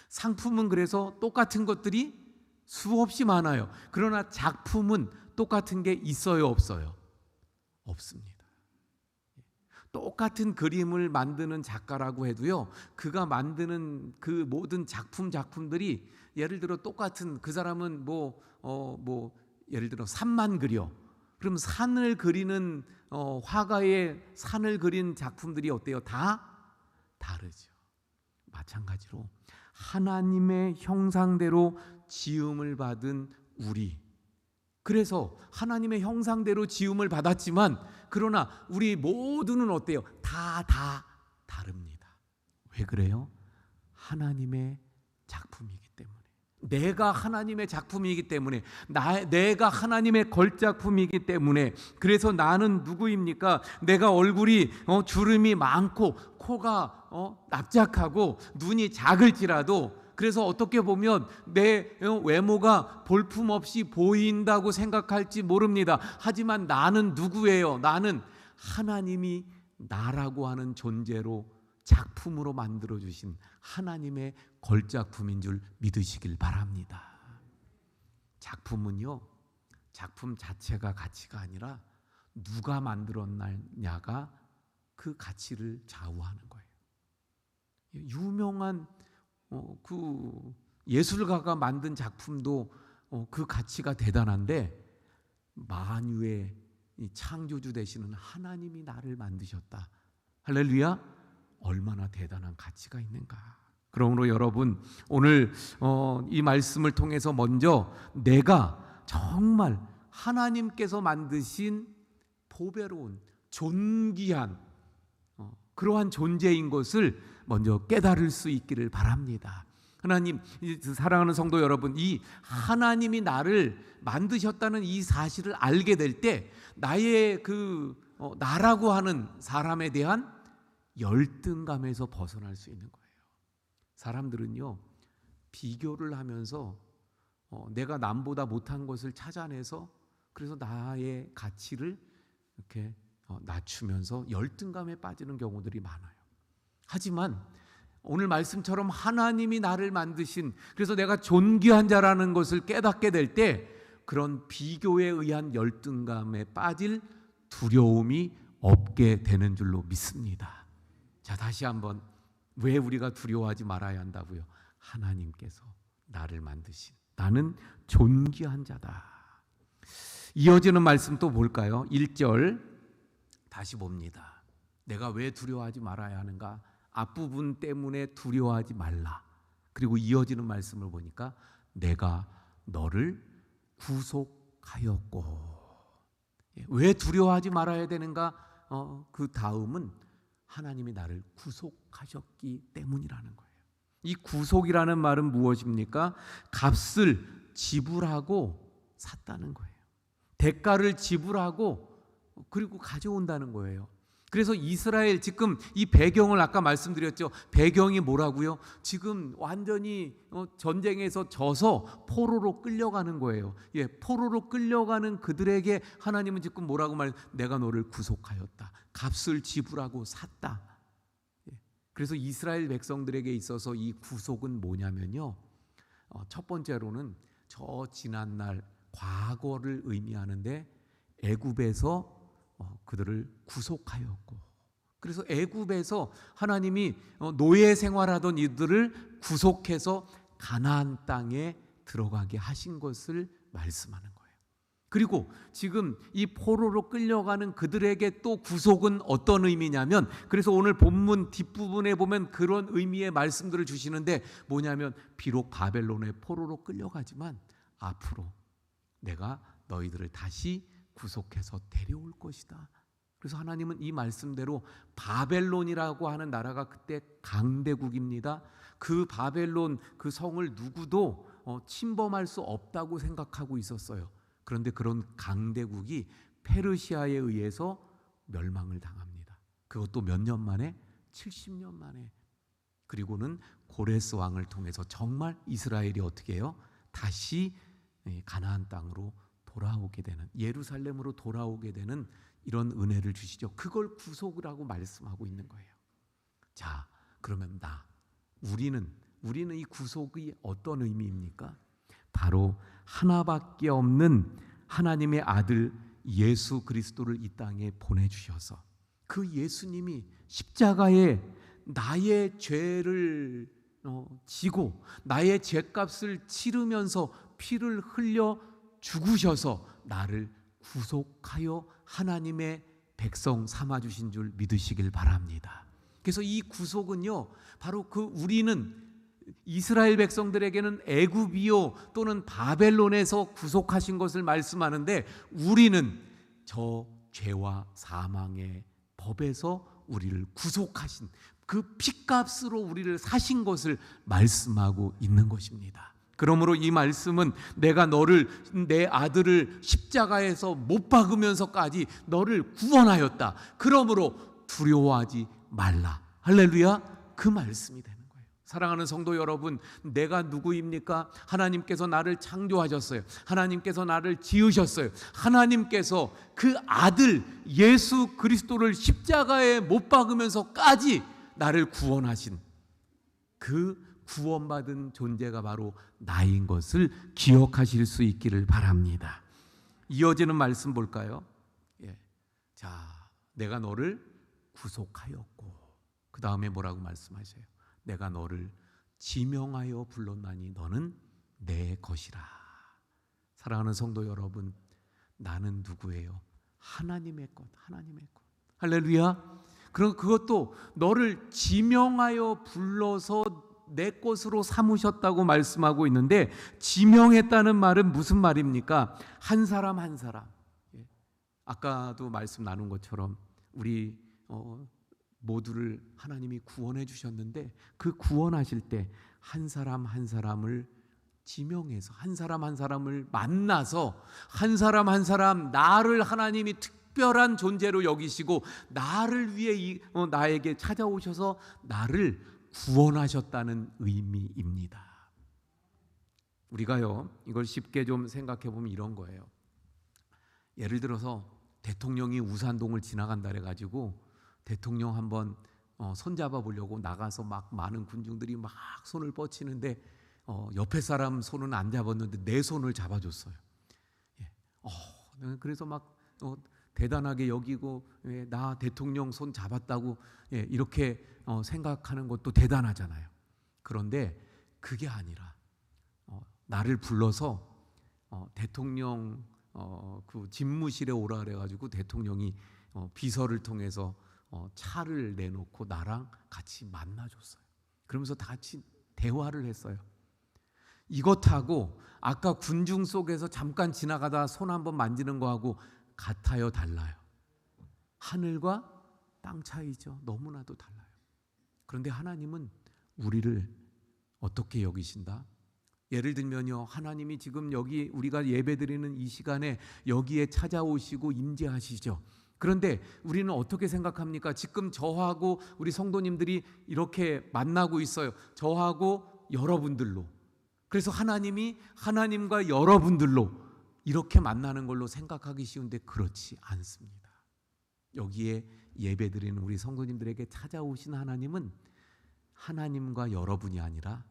상품은 그래서 똑같은 것들이 수없이 많아요. 그러나 작품은 똑같은 게 있어요, 없어요? 없습니다. 똑같은 그림을 만드는 작가라고 해도요, 그가 만드는 그 모든 작품들이 예를 들어 똑같은, 그 사람은 예를 들어 산만 그려. 그럼 산을 그리는 화가의 산을 그린 작품들이 어때요? 다 다르죠. 마찬가지로 하나님의 형상대로 지음을 받은 우리, 그래서 하나님의 형상대로 지음을 받았지만 그러나 우리 모두는 어때요? 다 다릅니다. 왜 그래요? 하나님의 작품이기 때문에. 내가 하나님의 작품이기 때문에, 내가 하나님의 걸작품이기 때문에. 그래서 나는 누구입니까? 내가 얼굴이 주름이 많고 코가 납작하고 눈이 작을지라도, 그래서 어떻게 보면 내 외모가 볼품없이 보인다고 생각할지 모릅니다. 하지만 나는 누구예요? 나는 하나님이 나라고 하는 존재로, 작품으로 만들어주신 하나님의 걸작품인 줄 믿으시길 바랍니다. 작품은요, 작품 자체가 가치가 아니라 누가 만들었냐가 그 가치를 좌우하는 거예요. 유명한 그 예술가가 만든 작품도 그 가치가 대단한데, 만유의 창조주 되시는 하나님이 나를 만드셨다. 할렐루야. 얼마나 대단한 가치가 있는가. 그러므로 여러분, 오늘 이 말씀을 통해서 먼저 내가 정말 하나님께서 만드신 보배로운 존귀한 그러한 존재인 것을 먼저 깨달을 수 있기를 바랍니다. 하나님, 사랑하는 성도 여러분, 이 하나님이 나를 만드셨다는 이 사실을 알게 될 때 나의 나라고 하는 사람에 대한 열등감에서 벗어날 수 있는 거예요. 사람들은요, 비교를 하면서 내가 남보다 못한 것을 찾아내서 그래서 나의 가치를 이렇게 낮추면서 열등감에 빠지는 경우들이 많아요. 하지만 오늘 말씀처럼 하나님이 나를 만드신, 그래서 내가 존귀한 자라는 것을 깨닫게 될 때 그런 비교에 의한 열등감에 빠질 두려움이 없게 되는 줄로 믿습니다. 자, 다시 한번, 왜 우리가 두려워하지 말아야 한다고요? 하나님께서 나를 만드신, 나는 존귀한 자다. 이어지는 말씀 또 볼까요? 1절 다시 봅니다. 내가 왜 두려워하지 말아야 하는가? 앞부분 때문에 두려워하지 말라. 그리고 이어지는 말씀을 보니까 내가 너를 구속하였고. 왜 두려워하지 말아야 되는가? 그 다음은 하나님이 나를 구속하셨기 때문이라는 거예요. 이 구속이라는 말은 무엇입니까? 값을 지불하고 샀다는 거예요. 대가를 지불하고 그리고 가져온다는 거예요. 그래서 이스라엘, 지금 이 배경을 아까 말씀드렸죠. 배경이 뭐라고요? 지금 완전히 전쟁에서 져서 포로로 끌려가는 거예요. 포로로 끌려가는 그들에게 하나님은 지금 뭐라고 내가 너를 구속하였다. 값을 지불하고 샀다. 그래서 이스라엘 백성들에게 있어서 이 구속은 뭐냐면요, 첫 번째로는 저 지난날 과거를 의미하는데 애굽에서 그들을 구속하였고, 그래서 애굽에서 하나님이 노예 생활하던 이들을 구속해서 가나안 땅에 들어가게 하신 것을 말씀하는 거예요. 그리고 지금 이 포로로 끌려가는 그들에게 또 구속은 어떤 의미냐면, 그래서 오늘 본문 뒷부분에 보면 그런 의미의 말씀들을 주시는데 뭐냐면, 비록 바벨론의 포로로 끌려가지만 앞으로 내가 너희들을 다시 구속해서 데려올 것이다. 그래서 하나님은 이 말씀대로 바벨론이라고 하는 나라가 그때 강대국입니다. 그 바벨론 그 성을 누구도 침범할 수 없다고 생각하고 있었어요. 그런데 그런 강대국이 페르시아에 의해서 멸망을 당합니다. 그것도 몇 년 만에? 70년 만에. 그리고는 고레스 왕을 통해서 정말 이스라엘이 어떻게 해요? 다시 가나안 땅으로 돌아오게 되는, 예루살렘으로 돌아오게 되는 이런 은혜를 주시죠. 그걸 구속이라고 말씀하고 있는 거예요. 자, 그러면 우리는 이 구속이 어떤 의미입니까? 바로 하나밖에 없는 하나님의 아들 예수 그리스도를 이 땅에 보내주셔서 그 예수님이 십자가에 나의 죄를 지고 나의 죄값을 치르면서 피를 흘려 죽으셔서 나를 구속하여 하나님의 백성 삼아주신 줄 믿으시길 바랍니다. 그래서 이 구속은요, 바로 우리는 이스라엘 백성들에게는 애굽이요 또는 바벨론에서 구속하신 것을 말씀하는데, 우리는 저 죄와 사망의 법에서 우리를 구속하신 그 핏값으로 우리를 사신 것을 말씀하고 있는 것입니다. 그러므로 이 말씀은 내가 내 아들을 십자가에서 못 박으면서까지 너를 구원하였다. 그러므로 두려워하지 말라. 할렐루야. 그 말씀이 되는 거예요. 사랑하는 성도 여러분, 내가 누구입니까? 하나님께서 나를 창조하셨어요. 하나님께서 나를 지으셨어요. 하나님께서 그 아들 예수 그리스도를 십자가에 못 박으면서까지 나를 구원하신 그 구원받은 존재가 바로 나인 것을 기억하실 수 있기를 바랍니다. 이어지는 말씀 볼까요? 자, 내가 너를 구속하였고, 그 다음에 뭐라고 말씀하셔요? 내가 너를 지명하여 불렀나니 너는 내 것이라. 사랑하는 성도 여러분, 나는 누구예요? 하나님의 것, 하나님의 것. 할렐루야. 그럼 그것도 너를 지명하여 불러서 내 것으로 삼으셨다고 말씀하고 있는데, 지명했다는 말은 무슨 말입니까? 한 사람 한 사람. 아까도 말씀 나눈 것처럼 우리 모두를 하나님이 구원해 주셨는데, 그 구원하실 때 한 사람 한 사람을 지명해서 한 사람 한 사람을 만나서 한 사람 한 사람 나를 하나님이 특별한 존재로 여기시고 나를 위해 나에게 찾아오셔서 나를 구원하셨다는 의미입니다. 우리가요, 이걸 쉽게 좀 생각해 보면 이런 거예요. 예를 들어서 대통령이 우산동을 지나간다 해가지고 대통령 한번 손잡아 보려고 나가서 막 많은 군중들이 막 손을 뻗치는데 옆에 사람 손은 안 잡았는데 내 손을 잡아줬어요. 그래서 막 대단하게 여기고, 나 대통령 손 잡았다고 이렇게 생각하는 것도 대단하잖아요. 그런데 그게 아니라 나를 불러서 대통령 그 집무실에 오라 그래가지고 대통령이 비서를 통해서 차를 내놓고 나랑 같이 만나줬어요. 그러면서 다 같이 대화를 했어요. 이것하고 아까 군중 속에서 잠깐 지나가다 손 한번 만지는 거하고 같아요, 달라요? 하늘과 땅 차이죠. 너무나도 달라요. 그런데 하나님은 우리를 어떻게 여기신다? 예를 들면요, 하나님이 지금 여기 우리가 예배드리는 이 시간에 여기에 찾아오시고 임재하시죠. 그런데 우리는 어떻게 생각합니까? 지금 저하고 우리 성도님들이 이렇게 만나고 있어요. 저하고 여러분들로. 그래서 하나님이 하나님과 여러분들로 이렇게 만나는 걸로 생각하기 쉬운데 그렇지 않습니다. 여기에 예배드리는 우리 성도님들에게 찾아오신 하나님은 하나님과 여러분이 아니라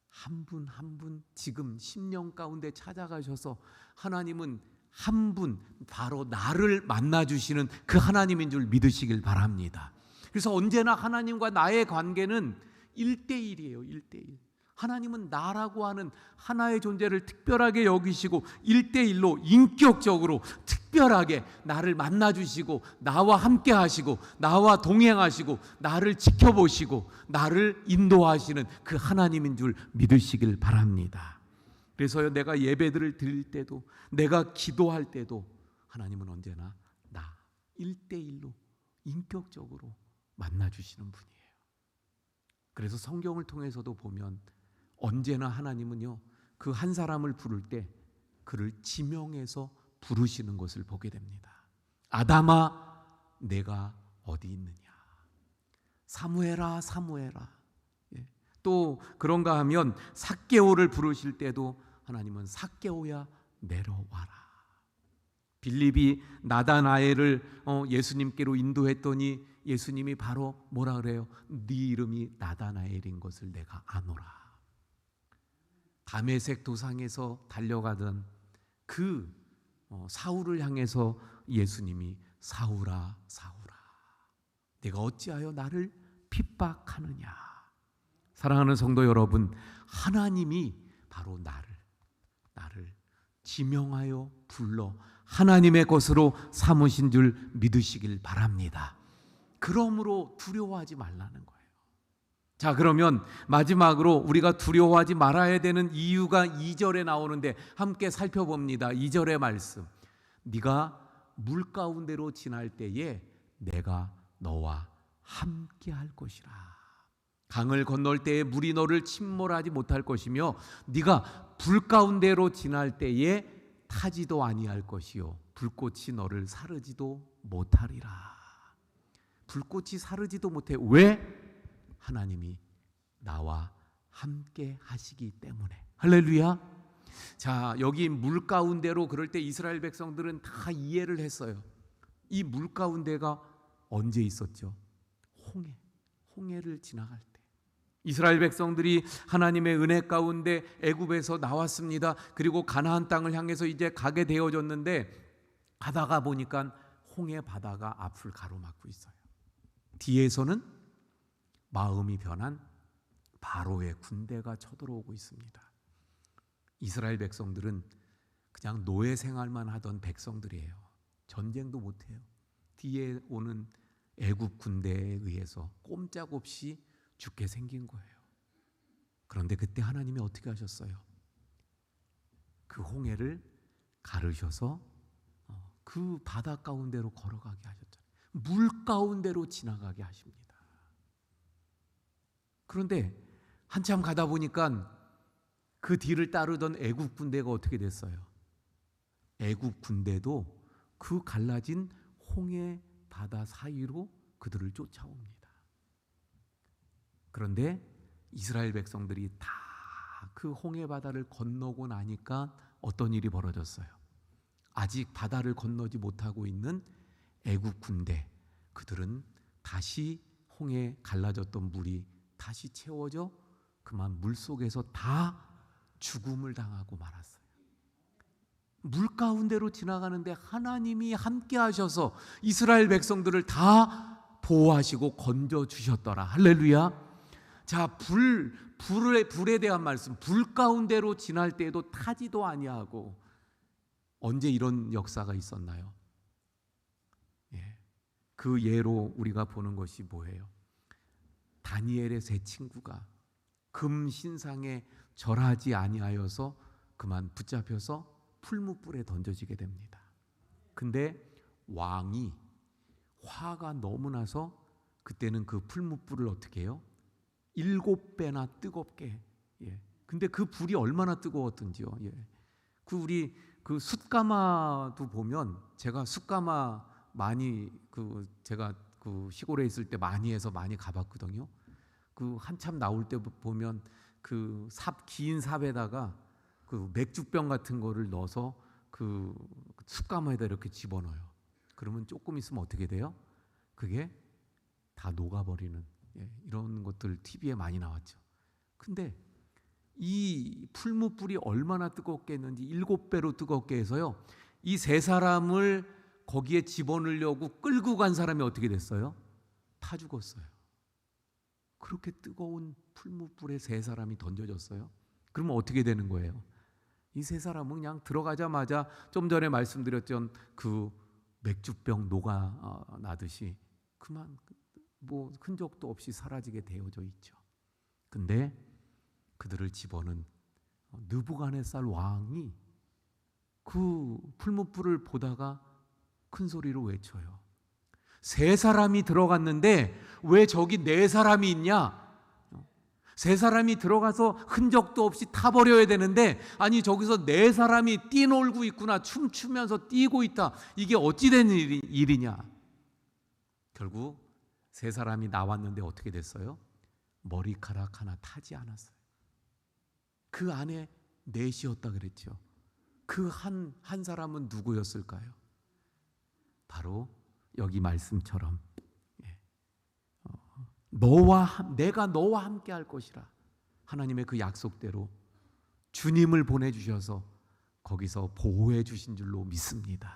한 분 한 분 지금 심령 가운데 찾아가셔서 하나님은 한 분 바로 나를 만나주시는 그 하나님인 줄 믿으시길 바랍니다. 그래서 언제나 하나님과 나의 관계는 1대1이에요. 1대1. 하나님은 나라고 하는 하나의 존재를 특별하게 여기시고 1대1로 인격적으로 특별하게 나를 만나주시고 나와 함께 하시고 나와 동행하시고 나를 지켜보시고 나를 인도하시는 그 하나님인 줄 믿으시길 바랍니다. 그래서 내가 예배들을 드릴 때도 내가 기도할 때도 하나님은 언제나 나 1대1로 인격적으로 만나주시는 분이에요. 그래서 성경을 통해서도 보면 언제나 하나님은요, 그 한 사람을 부를 때 그를 지명해서 부르시는 것을 보게 됩니다. 아담아, 내가 어디 있느냐? 사무엘아, 사무엘아. 또 그런가 하면 삭개오를 부르실 때도 하나님은 삭개오야 내려와라. 빌립이 나다나엘을 예수님께로 인도했더니 예수님이 바로 뭐라 그래요? 네 이름이 나다나엘인 것을 내가 아노라. 다메섹 도상에서 달려가던 그 사울을 향해서 예수님이 사울아 사울아 내가 어찌하여 나를 핍박하느냐. 사랑하는 성도 여러분, 하나님이 바로 나를 지명하여 불러 하나님의 것으로 삼으신 줄 믿으시길 바랍니다. 그러므로 두려워하지 말라는 거예요. 자, 그러면 마지막으로 우리가 두려워하지 말아야 되는 이유가 2절에 나오는데 함께 살펴봅니다. 2절의 말씀. 네가 물 가운데로 지날 때에 내가 너와 함께 할 것이라. 강을 건널 때에 물이 너를 침몰하지 못할 것이며 네가 불 가운데로 지날 때에 타지도 아니할 것이요 불꽃이 너를 사르지도 못하리라. 불꽃이 사르지도 못해. 왜? 하나님이 나와 함께 하시기 때문에. 할렐루야. 자, 여기 물 가운데로 그럴 때 이스라엘 백성들은 다 이해를 했어요. 이 물 가운데가 언제 있었죠? 홍해를 지나갈 때. 이스라엘 백성들이 하나님의 은혜 가운데 애굽에서 나왔습니다. 그리고 가나안 땅을 향해서 이제 가게 되어졌는데 가다가 보니까 홍해 바다가 앞을 가로막고 있어요. 뒤에서는 마음이 변한 바로의 군대가 쳐들어오고 있습니다. 이스라엘 백성들은 그냥 노예 생활만 하던 백성들이에요. 전쟁도 못해요. 뒤에 오는 애굽 군대에 의해서 꼼짝없이 죽게 생긴 거예요. 그런데 그때 하나님이 어떻게 하셨어요? 그 홍해를 가르셔서 그 바다 가운데로 걸어가게 하셨잖아요. 물 가운데로 지나가게 하십니다. 그런데 한참 가다 보니까 그 뒤를 따르던 애굽 군대가 어떻게 됐어요? 애굽 군대도 그 갈라진 홍해 바다 사이로 그들을 쫓아옵니다. 그런데 이스라엘 백성들이 다 그 홍해 바다를 건너고 나니까 어떤 일이 벌어졌어요? 아직 바다를 건너지 못하고 있는 애굽 군대, 그들은 다시 홍해 갈라졌던 물이 다시 채워져 그만 물속에서 다 죽음을 당하고 말았어요. 물 가운데로 지나가는데 하나님이 함께 하셔서 이스라엘 백성들을 다 보호하시고 건져 주셨더라. 할렐루야. 자, 불에 대한 말씀. 불 가운데로 지날 때에도 타지도 아니하고. 언제 이런 역사가 있었나요? 예. 그 예로 우리가 보는 것이 뭐예요? 다니엘의 세 친구가 금 신상에 절하지 아니하여서 그만 붙잡혀서 풀무불에 던져지게 됩니다. 근데 왕이 화가 너무 나서 그때는 그 풀무불을 어떻게 해요? 7배나 뜨겁게. 예. 근데 그 불이 얼마나 뜨거웠던지요. 예. 우리 숯가마도 보면, 제가 숯가마 많이 제가 시골에 있을 때 많이 해서 많이 가봤거든요. 한참 나올 때 보면 긴 삽에다가 맥주병 같은 거를 넣어서 숯가마에다 이렇게 집어넣어요. 그러면 조금 있으면 어떻게 돼요? 그게 다 녹아버리는, 예, 이런 것들 TV에 많이 나왔죠. 근데 이 풀무불이 얼마나 뜨겁게 했는지 7배로 뜨겁게 해서요, 이 세 사람을 거기에 집어넣으려고 끌고 간 사람이 어떻게 됐어요? 타 죽었어요. 그렇게 뜨거운 풀무불에 세 사람이 던져졌어요. 그러면 어떻게 되는 거예요? 이 세 사람은 그냥 들어가자마자 좀 전에 말씀드렸던 맥주병 녹아 나듯이 그만 흔적도 없이 사라지게 되어져 있죠. 근데 그들을 집어넣은 느부갓네살 왕이 그 풀무불을 보다가 큰 소리로 외쳐요. 세 사람이 들어갔는데 왜 저기 네 사람이 있냐? 세 사람이 들어가서 흔적도 없이 타버려야 되는데, 아니 저기서 네 사람이 뛰놀고 있구나, 춤추면서 뛰고 있다. 이게 어찌 된 일이냐? 결국 세 사람이 나왔는데 어떻게 됐어요? 머리카락 하나 타지 않았어요. 그 안에 넷이었다 그랬죠. 그 한 사람은 누구였을까요? 바로 여기 말씀처럼 내가 너와 함께 할 것이라, 하나님의 그 약속대로 주님을 보내주셔서 거기서 보호해 주신 줄로 믿습니다.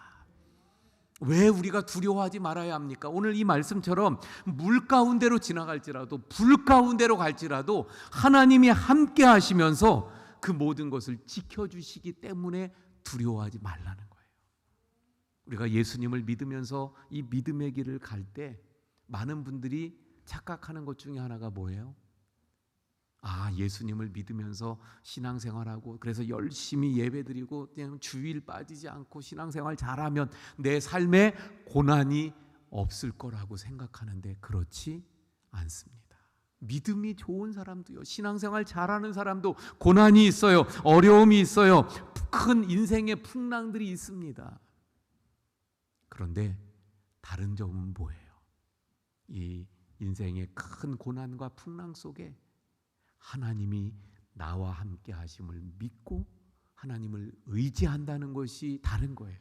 왜 우리가 두려워하지 말아야 합니까? 오늘 이 말씀처럼 물 가운데로 지나갈지라도, 불 가운데로 갈지라도 하나님이 함께 하시면서 그 모든 것을 지켜주시기 때문에 두려워하지 말라는 거예요. 우리가 예수님을 믿으면서 이 믿음의 길을 갈 때 많은 분들이 착각하는 것 중에 하나가 뭐예요? 예수님을 믿으면서 신앙생활하고 그래서 열심히 예배드리고 그냥 주일 빠지지 않고 신앙생활 잘하면 내 삶에 고난이 없을 거라고 생각하는데 그렇지 않습니다. 믿음이 좋은 사람도요, 신앙생활 잘하는 사람도 고난이 있어요. 어려움이 있어요. 큰 인생의 풍랑들이 있습니다. 그런데 다른 점은 뭐예요? 이 인생의 큰 고난과 풍랑 속에 하나님이 나와 함께 하심을 믿고 하나님을 의지한다는 것이 다른 거예요.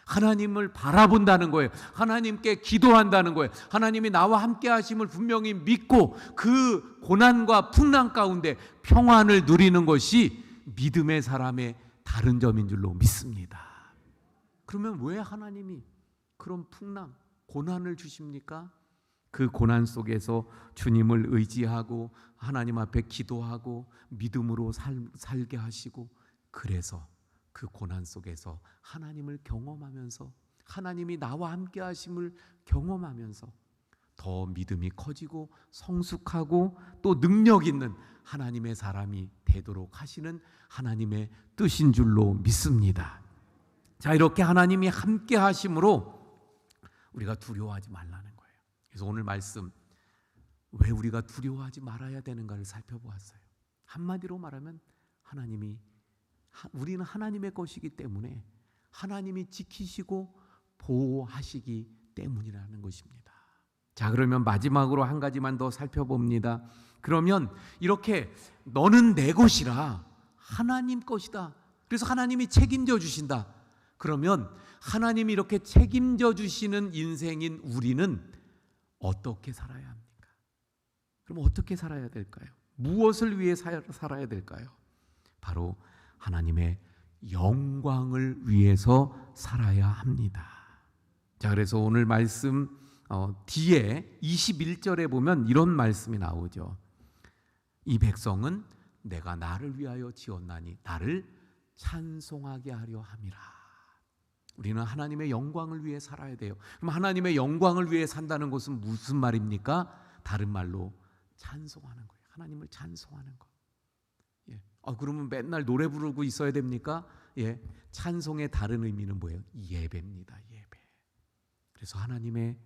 하나님을 바라본다는 거예요. 하나님께 기도한다는 거예요. 하나님이 나와 함께 하심을 분명히 믿고 그 고난과 풍랑 가운데 평안을 누리는 것이 믿음의 사람의 다른 점인 줄로 믿습니다. 그러면 왜 하나님이 그런 풍랑, 고난을 주십니까? 그 고난 속에서 주님을 의지하고 하나님 앞에 기도하고 믿음으로 살게 하시고, 그래서 그 고난 속에서 하나님을 경험하면서 하나님이 나와 함께 하심을 경험하면서 더 믿음이 커지고 성숙하고 또 능력 있는 하나님의 사람이 되도록 하시는 하나님의 뜻인 줄로 믿습니다. 자, 이렇게 하나님이 함께 하심으로 우리가 두려워하지 말라는 거예요. 그래서 오늘 말씀, 왜 우리가 두려워하지 말아야 되는가를 살펴보았어요. 한마디로 말하면 우리는 하나님의 것이기 때문에 하나님이 지키시고 보호하시기 때문이라는 것입니다. 자, 그러면 마지막으로 한 가지만 더 살펴봅니다. 그러면 이렇게 너는 내 것이라, 하나님 것이다, 그래서 하나님이 책임져 주신다. 그러면 하나님이 이렇게 책임져 주시는 인생인 우리는 어떻게 살아야 합니까? 그럼 어떻게 살아야 될까요? 무엇을 위해 살아야 될까요? 바로 하나님의 영광을 위해서 살아야 합니다. 자, 그래서 오늘 말씀 뒤에 21절에 보면 이런 말씀이 나오죠. 이 백성은 내가 나를 위하여 지었나니 나를 찬송하게 하려 함이라. 우리는 하나님의 영광을 위해 살아야 돼요. 그럼 하나님의 영광을 위해 산다는 것은 무슨 말입니까? 다른 말로 찬송하는 거예요. 하나님을 찬송하는 거. 예. 그러면 맨날 노래 부르고 있어야 됩니까? 예. 찬송의 다른 의미는 뭐예요? 예배입니다. 예배. 그래서 하나님의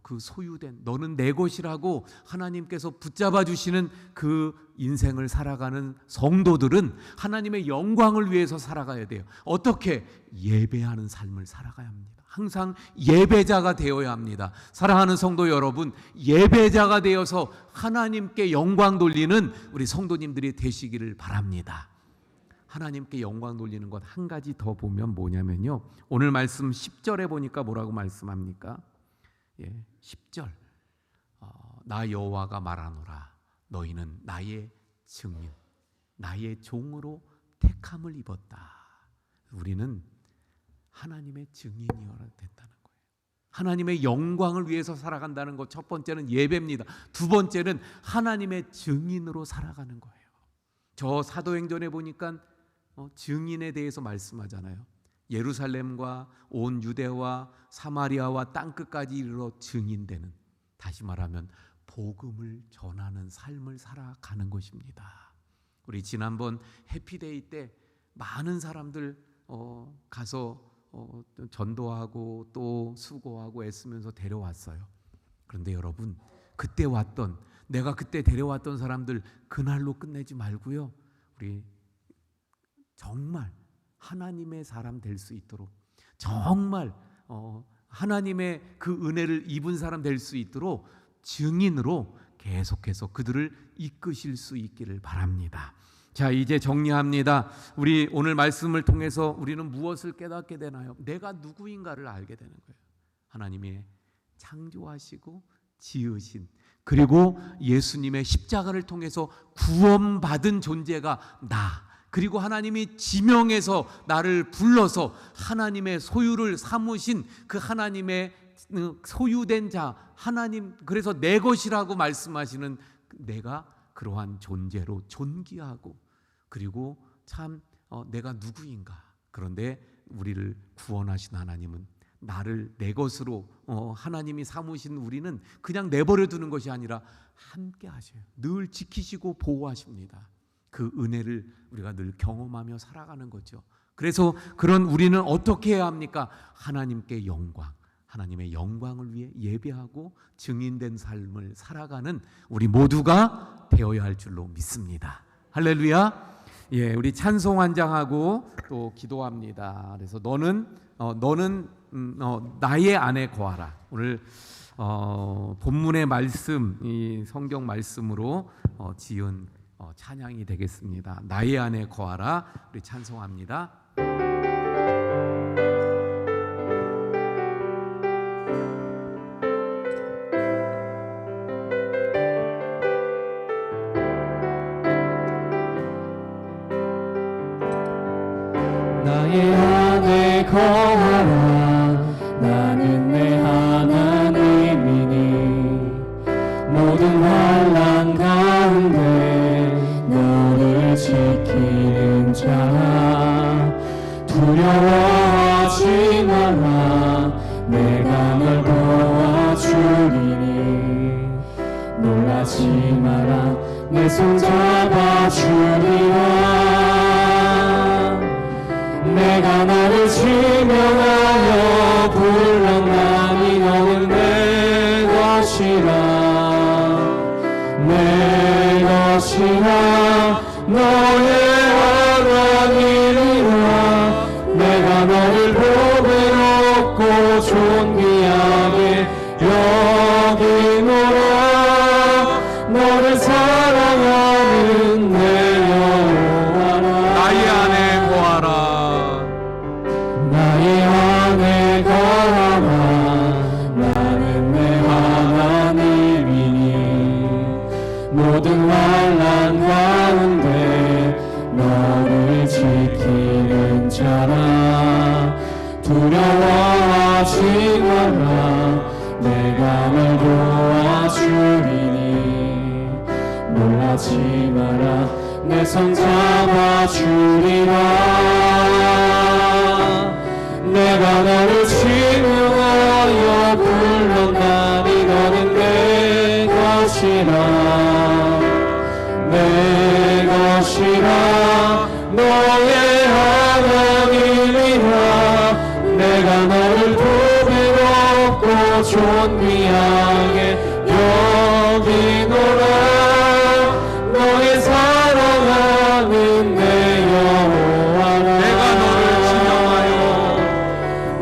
그 소유된 너는 내 것이라고 하나님께서 붙잡아 주시는 그 인생을 살아가는 성도들은 하나님의 영광을 위해서 살아가야 돼요. 어떻게? 예배하는 삶을 살아가야 합니다. 항상 예배자가 되어야 합니다. 사랑하는 성도 여러분, 예배자가 되어서 하나님께 영광 돌리는 우리 성도님들이 되시기를 바랍니다. 하나님께 영광 돌리는 것 한 가지 더 보면 뭐냐면요, 오늘 말씀 10절에 보니까 뭐라고 말씀합니까? 10절 나 여호와가 말하노라 너희는 나의 증인 나의 종으로 택함을 입었다. 우리는 하나님의 증인이어야 된다는 거예요. 하나님의 영광을 위해서 살아간다는 것, 첫 번째는 예배입니다. 두 번째는 하나님의 증인으로 살아가는 거예요. 저 사도행전에 보니까 증인에 대해서 말씀하잖아요. 예루살렘과 온 유대와 사마리아와 땅끝까지 이르러 증인되는, 다시 말하면 복음을 전하는 삶을 살아가는 것입니다. 우리 지난번 해피데이 때 많은 사람들 가서 전도하고 또 수고하고 애쓰면서 데려왔어요. 그런데 여러분, 그때 왔던, 내가 그때 데려왔던 사람들 그날로 끝내지 말고요, 우리 정말 하나님의 사람 될 수 있도록, 정말 하나님의 그 은혜를 입은 사람 될 수 있도록 증인으로 계속해서 그들을 이끄실 수 있기를 바랍니다. 자, 이제 정리합니다. 우리 오늘 말씀을 통해서 우리는 무엇을 깨닫게 되나요? 내가 누구인가를 알게 되는 거예요. 하나님의 창조하시고 지으신, 그리고 예수님의 십자가를 통해서 구원받은 존재가 나, 그리고 하나님이 지명해서 나를 불러서 하나님의 소유를 삼으신 그 하나님의 소유된 자, 하나님, 그래서 내 것이라고 말씀하시는 내가 그러한 존재로 존귀하고, 그리고 참 내가 누구인가. 그런데 우리를 구원하신 하나님은 나를 내 것으로 하나님이 삼으신 우리는 그냥 내버려 두는 것이 아니라 함께 하셔요. 늘 지키시고 보호하십니다. 그 은혜를 우리가 늘 경험하며 살아가는 거죠. 그래서 그런 우리는 어떻게 해야 합니까? 하나님께 영광, 하나님의 영광을 위해 예배하고 증인된 삶을 살아가는 우리 모두가 되어야 할 줄로 믿습니다. 할렐루야. 예, 우리 찬송 한 장하고 또 기도합니다. 그래서 너는 나의 안에 거하라. 오늘 본문의 말씀, 이 성경 말씀으로 지은 찬양이 되겠습니다. 나의 안에 거하라. 우리 찬송합니다.
나의 안에 거하라. 나는 내 하나님이니 모든 환난 가운데 너를 지키는 자. 두려워하지 말라. 내가 널 도와주리니 놀라지 마라. 내 손 잡아주리라. 내가 나를 지명하여 불렀나니 너는 내 것이라. 내 것이라. 너의 하나님이라. 내가 너를 보배롭고 존귀하게 여기노라. 너를 사랑하는 내 여호와라.
나의 안에 거하라.
나의 안에 거하라. 나는 내 하나님이니 모든 환난 가운데 너를 지키는 자라. 두려워하지 말라. 내가 널 도와주리니 놀라지 하지 마라. 내 손 잡아주리라. 내가 너를 증명하여 불렀나니 너는 내 것이라. 내 것이라. 너의 하나님이라. 내가 너를 보배롭고 존귀하게 여기노라. 너의 사랑하는 내 여호와라.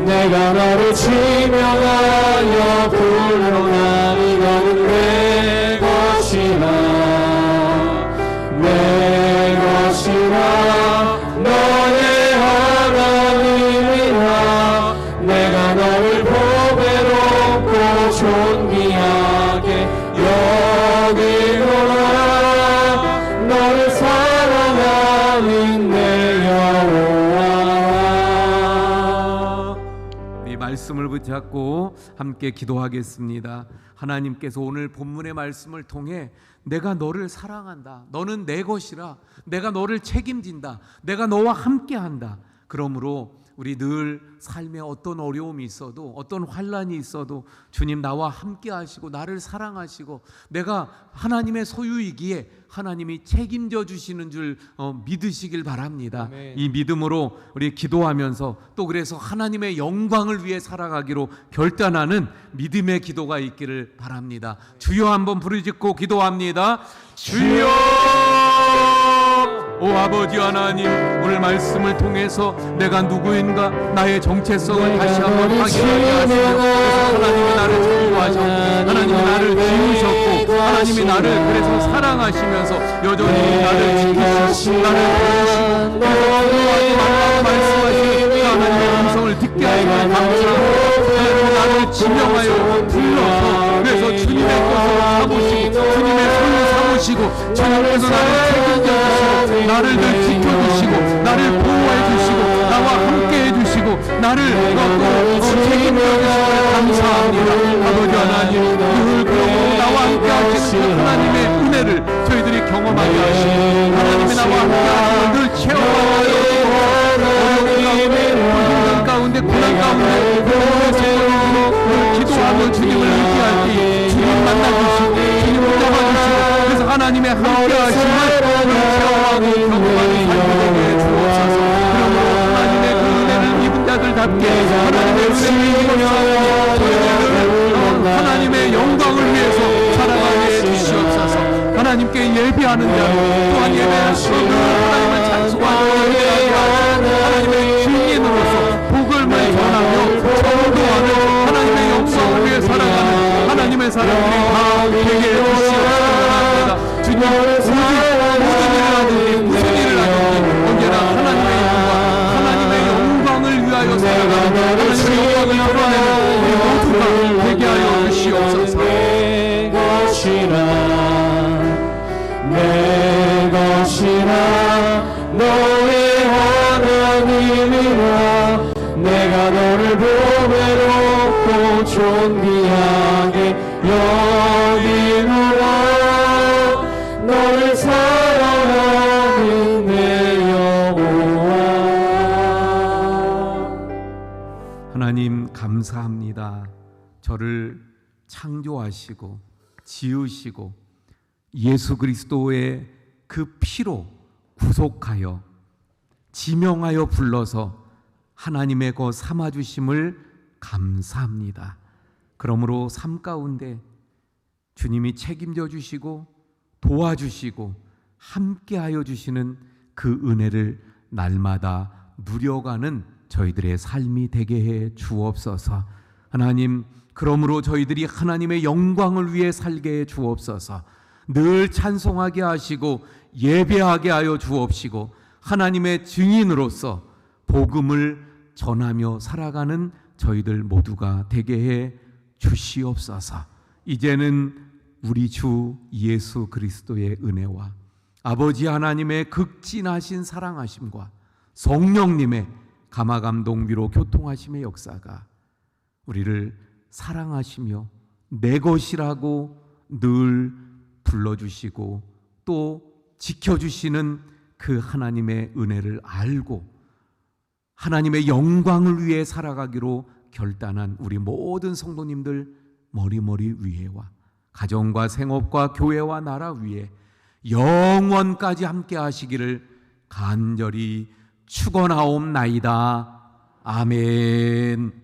내가 너를 지명하여 부르나니 너는 내 것이라. 내 것이라. 너의 하나님이라. 내가 너를 보배롭고 존귀하게 여기노라. 너를 사랑하는 내 여호와.
이 말씀을 붙잡고 함께 기도하겠습니다. 하나님께서 오늘 본문의 말씀을 통해 내가 너를 사랑한다. 너는 내 것이라. 내가 너를 책임진다. 내가 너와 함께한다. 그러므로 우리 늘 삶에 어떤 어려움이 있어도 어떤 환난이 있어도 주님 나와 함께 하시고 나를 사랑하시고 내가 하나님의 소유이기에 하나님이 책임져 주시는 줄 믿으시길 바랍니다.
아멘.
이 믿음으로 우리 기도하면서 또 그래서 하나님의 영광을 위해 살아가기로 결단하는 믿음의 기도가 있기를 바랍니다. 주여 한번 부르짖고 기도합니다. 주여! 오 아버지 하나님, 오늘 말씀을 통해서 내가 누구인가 나의 정체성을 다시 한번 확인하게 하시고 하나님이 나를 창조하셨고 하나님이 나를 지으셨고 하나님이 나를 그래서 사랑하시면서 여전히 나를 지키시고 나를 보시고 그래서 기도하지 말라고 말씀하시는 하나님의 음성을 듣게 하시는 감사하고 그대로 나를 지명하여 불러서 그래서 주님의 것으로 삼으시고 주님의 손을 삼으시고 주님께서 나를 책임져 주시고 나를 늘 지켜주시고 나를 보호해 주시고 나와 함께 해주시고 나를 책임져 주시고 감사합니다. 아버지 하나님 늘 그러므로 나와 함께 하시는 그 하나님의 은혜를 저희들이 경험하게 하시고 하나님이 나와 함께 하심을 늘 체험하게 하시고 어려운 가운데 고난 가운데 늘 기도하며 주님을 의지할 때 주님 만나주시고 주님 붙잡아주시고 그래서 하나님의 함께 하심을 체험하고 경험하는 삶이 되게 주옵소서. 그러므로 하나님의 그 은혜를 입은 자들답게 하나님의 은혜를 입은 저희들을 하나님의 영광을 위해서 살아가게 해주시옵소서. 하나님께 예배하는 자 또한 예배할 수 없는 하나님을 찬송하며 예배하게 하시고 하나님의 증인으로서 복음을 전하며 전도하는 하나님의 영광을 위해 살아가는 하나님의 사람들이 다 되게 해주시옵소서. 주님 모든 일을 하든지 무슨 일을 하든지 언제나 하나님의 영광을 위하여 살아가는 하나님의 영광을 드러내는 우리 모두가 되게 하여 주시옵소서.
내 것이라 내 것이라 너의 하나님이라. 내가 너를 보배롭고 존귀하게 여기노라. 너를 사랑하는 내 여호와.
하나님 감사합니다. 저를 창조하시고 지으시고 예수 그리스도의 그 피로 구속하여 지명하여 불러서 하나님의 것 삼아주심을 감사합니다. 그러므로 삶 가운데 주님이 책임져 주시고 도와주시고 함께하여 주시는 그 은혜를 날마다 누려가는 저희들의 삶이 되게 해 주옵소서. 하나님, 그러므로 저희들이 하나님의 영광을 위해 살게 해 주옵소서. 늘 찬송하게 하시고 예배하게 하여 주옵시고 하나님의 증인으로서 복음을 전하며 살아가는 저희들 모두가 되게 해 주시옵소서. 이제는 우리 주 예수 그리스도의 은혜와 아버지 하나님의 극진하신 사랑하심과 성령님의 감화감동비로 교통하심의 역사가 우리를 사랑하시며 내 것이라고 늘 불러주시고 또 지켜주시는 그 하나님의 은혜를 알고 하나님의 영광을 위해 살아가기로 결단한 우리 모든 성도님들 머리머리 위에와 가정과 생업과 교회와 나라 위에 영원까지 함께 하시기를 간절히 축원하옵나이다. 아멘.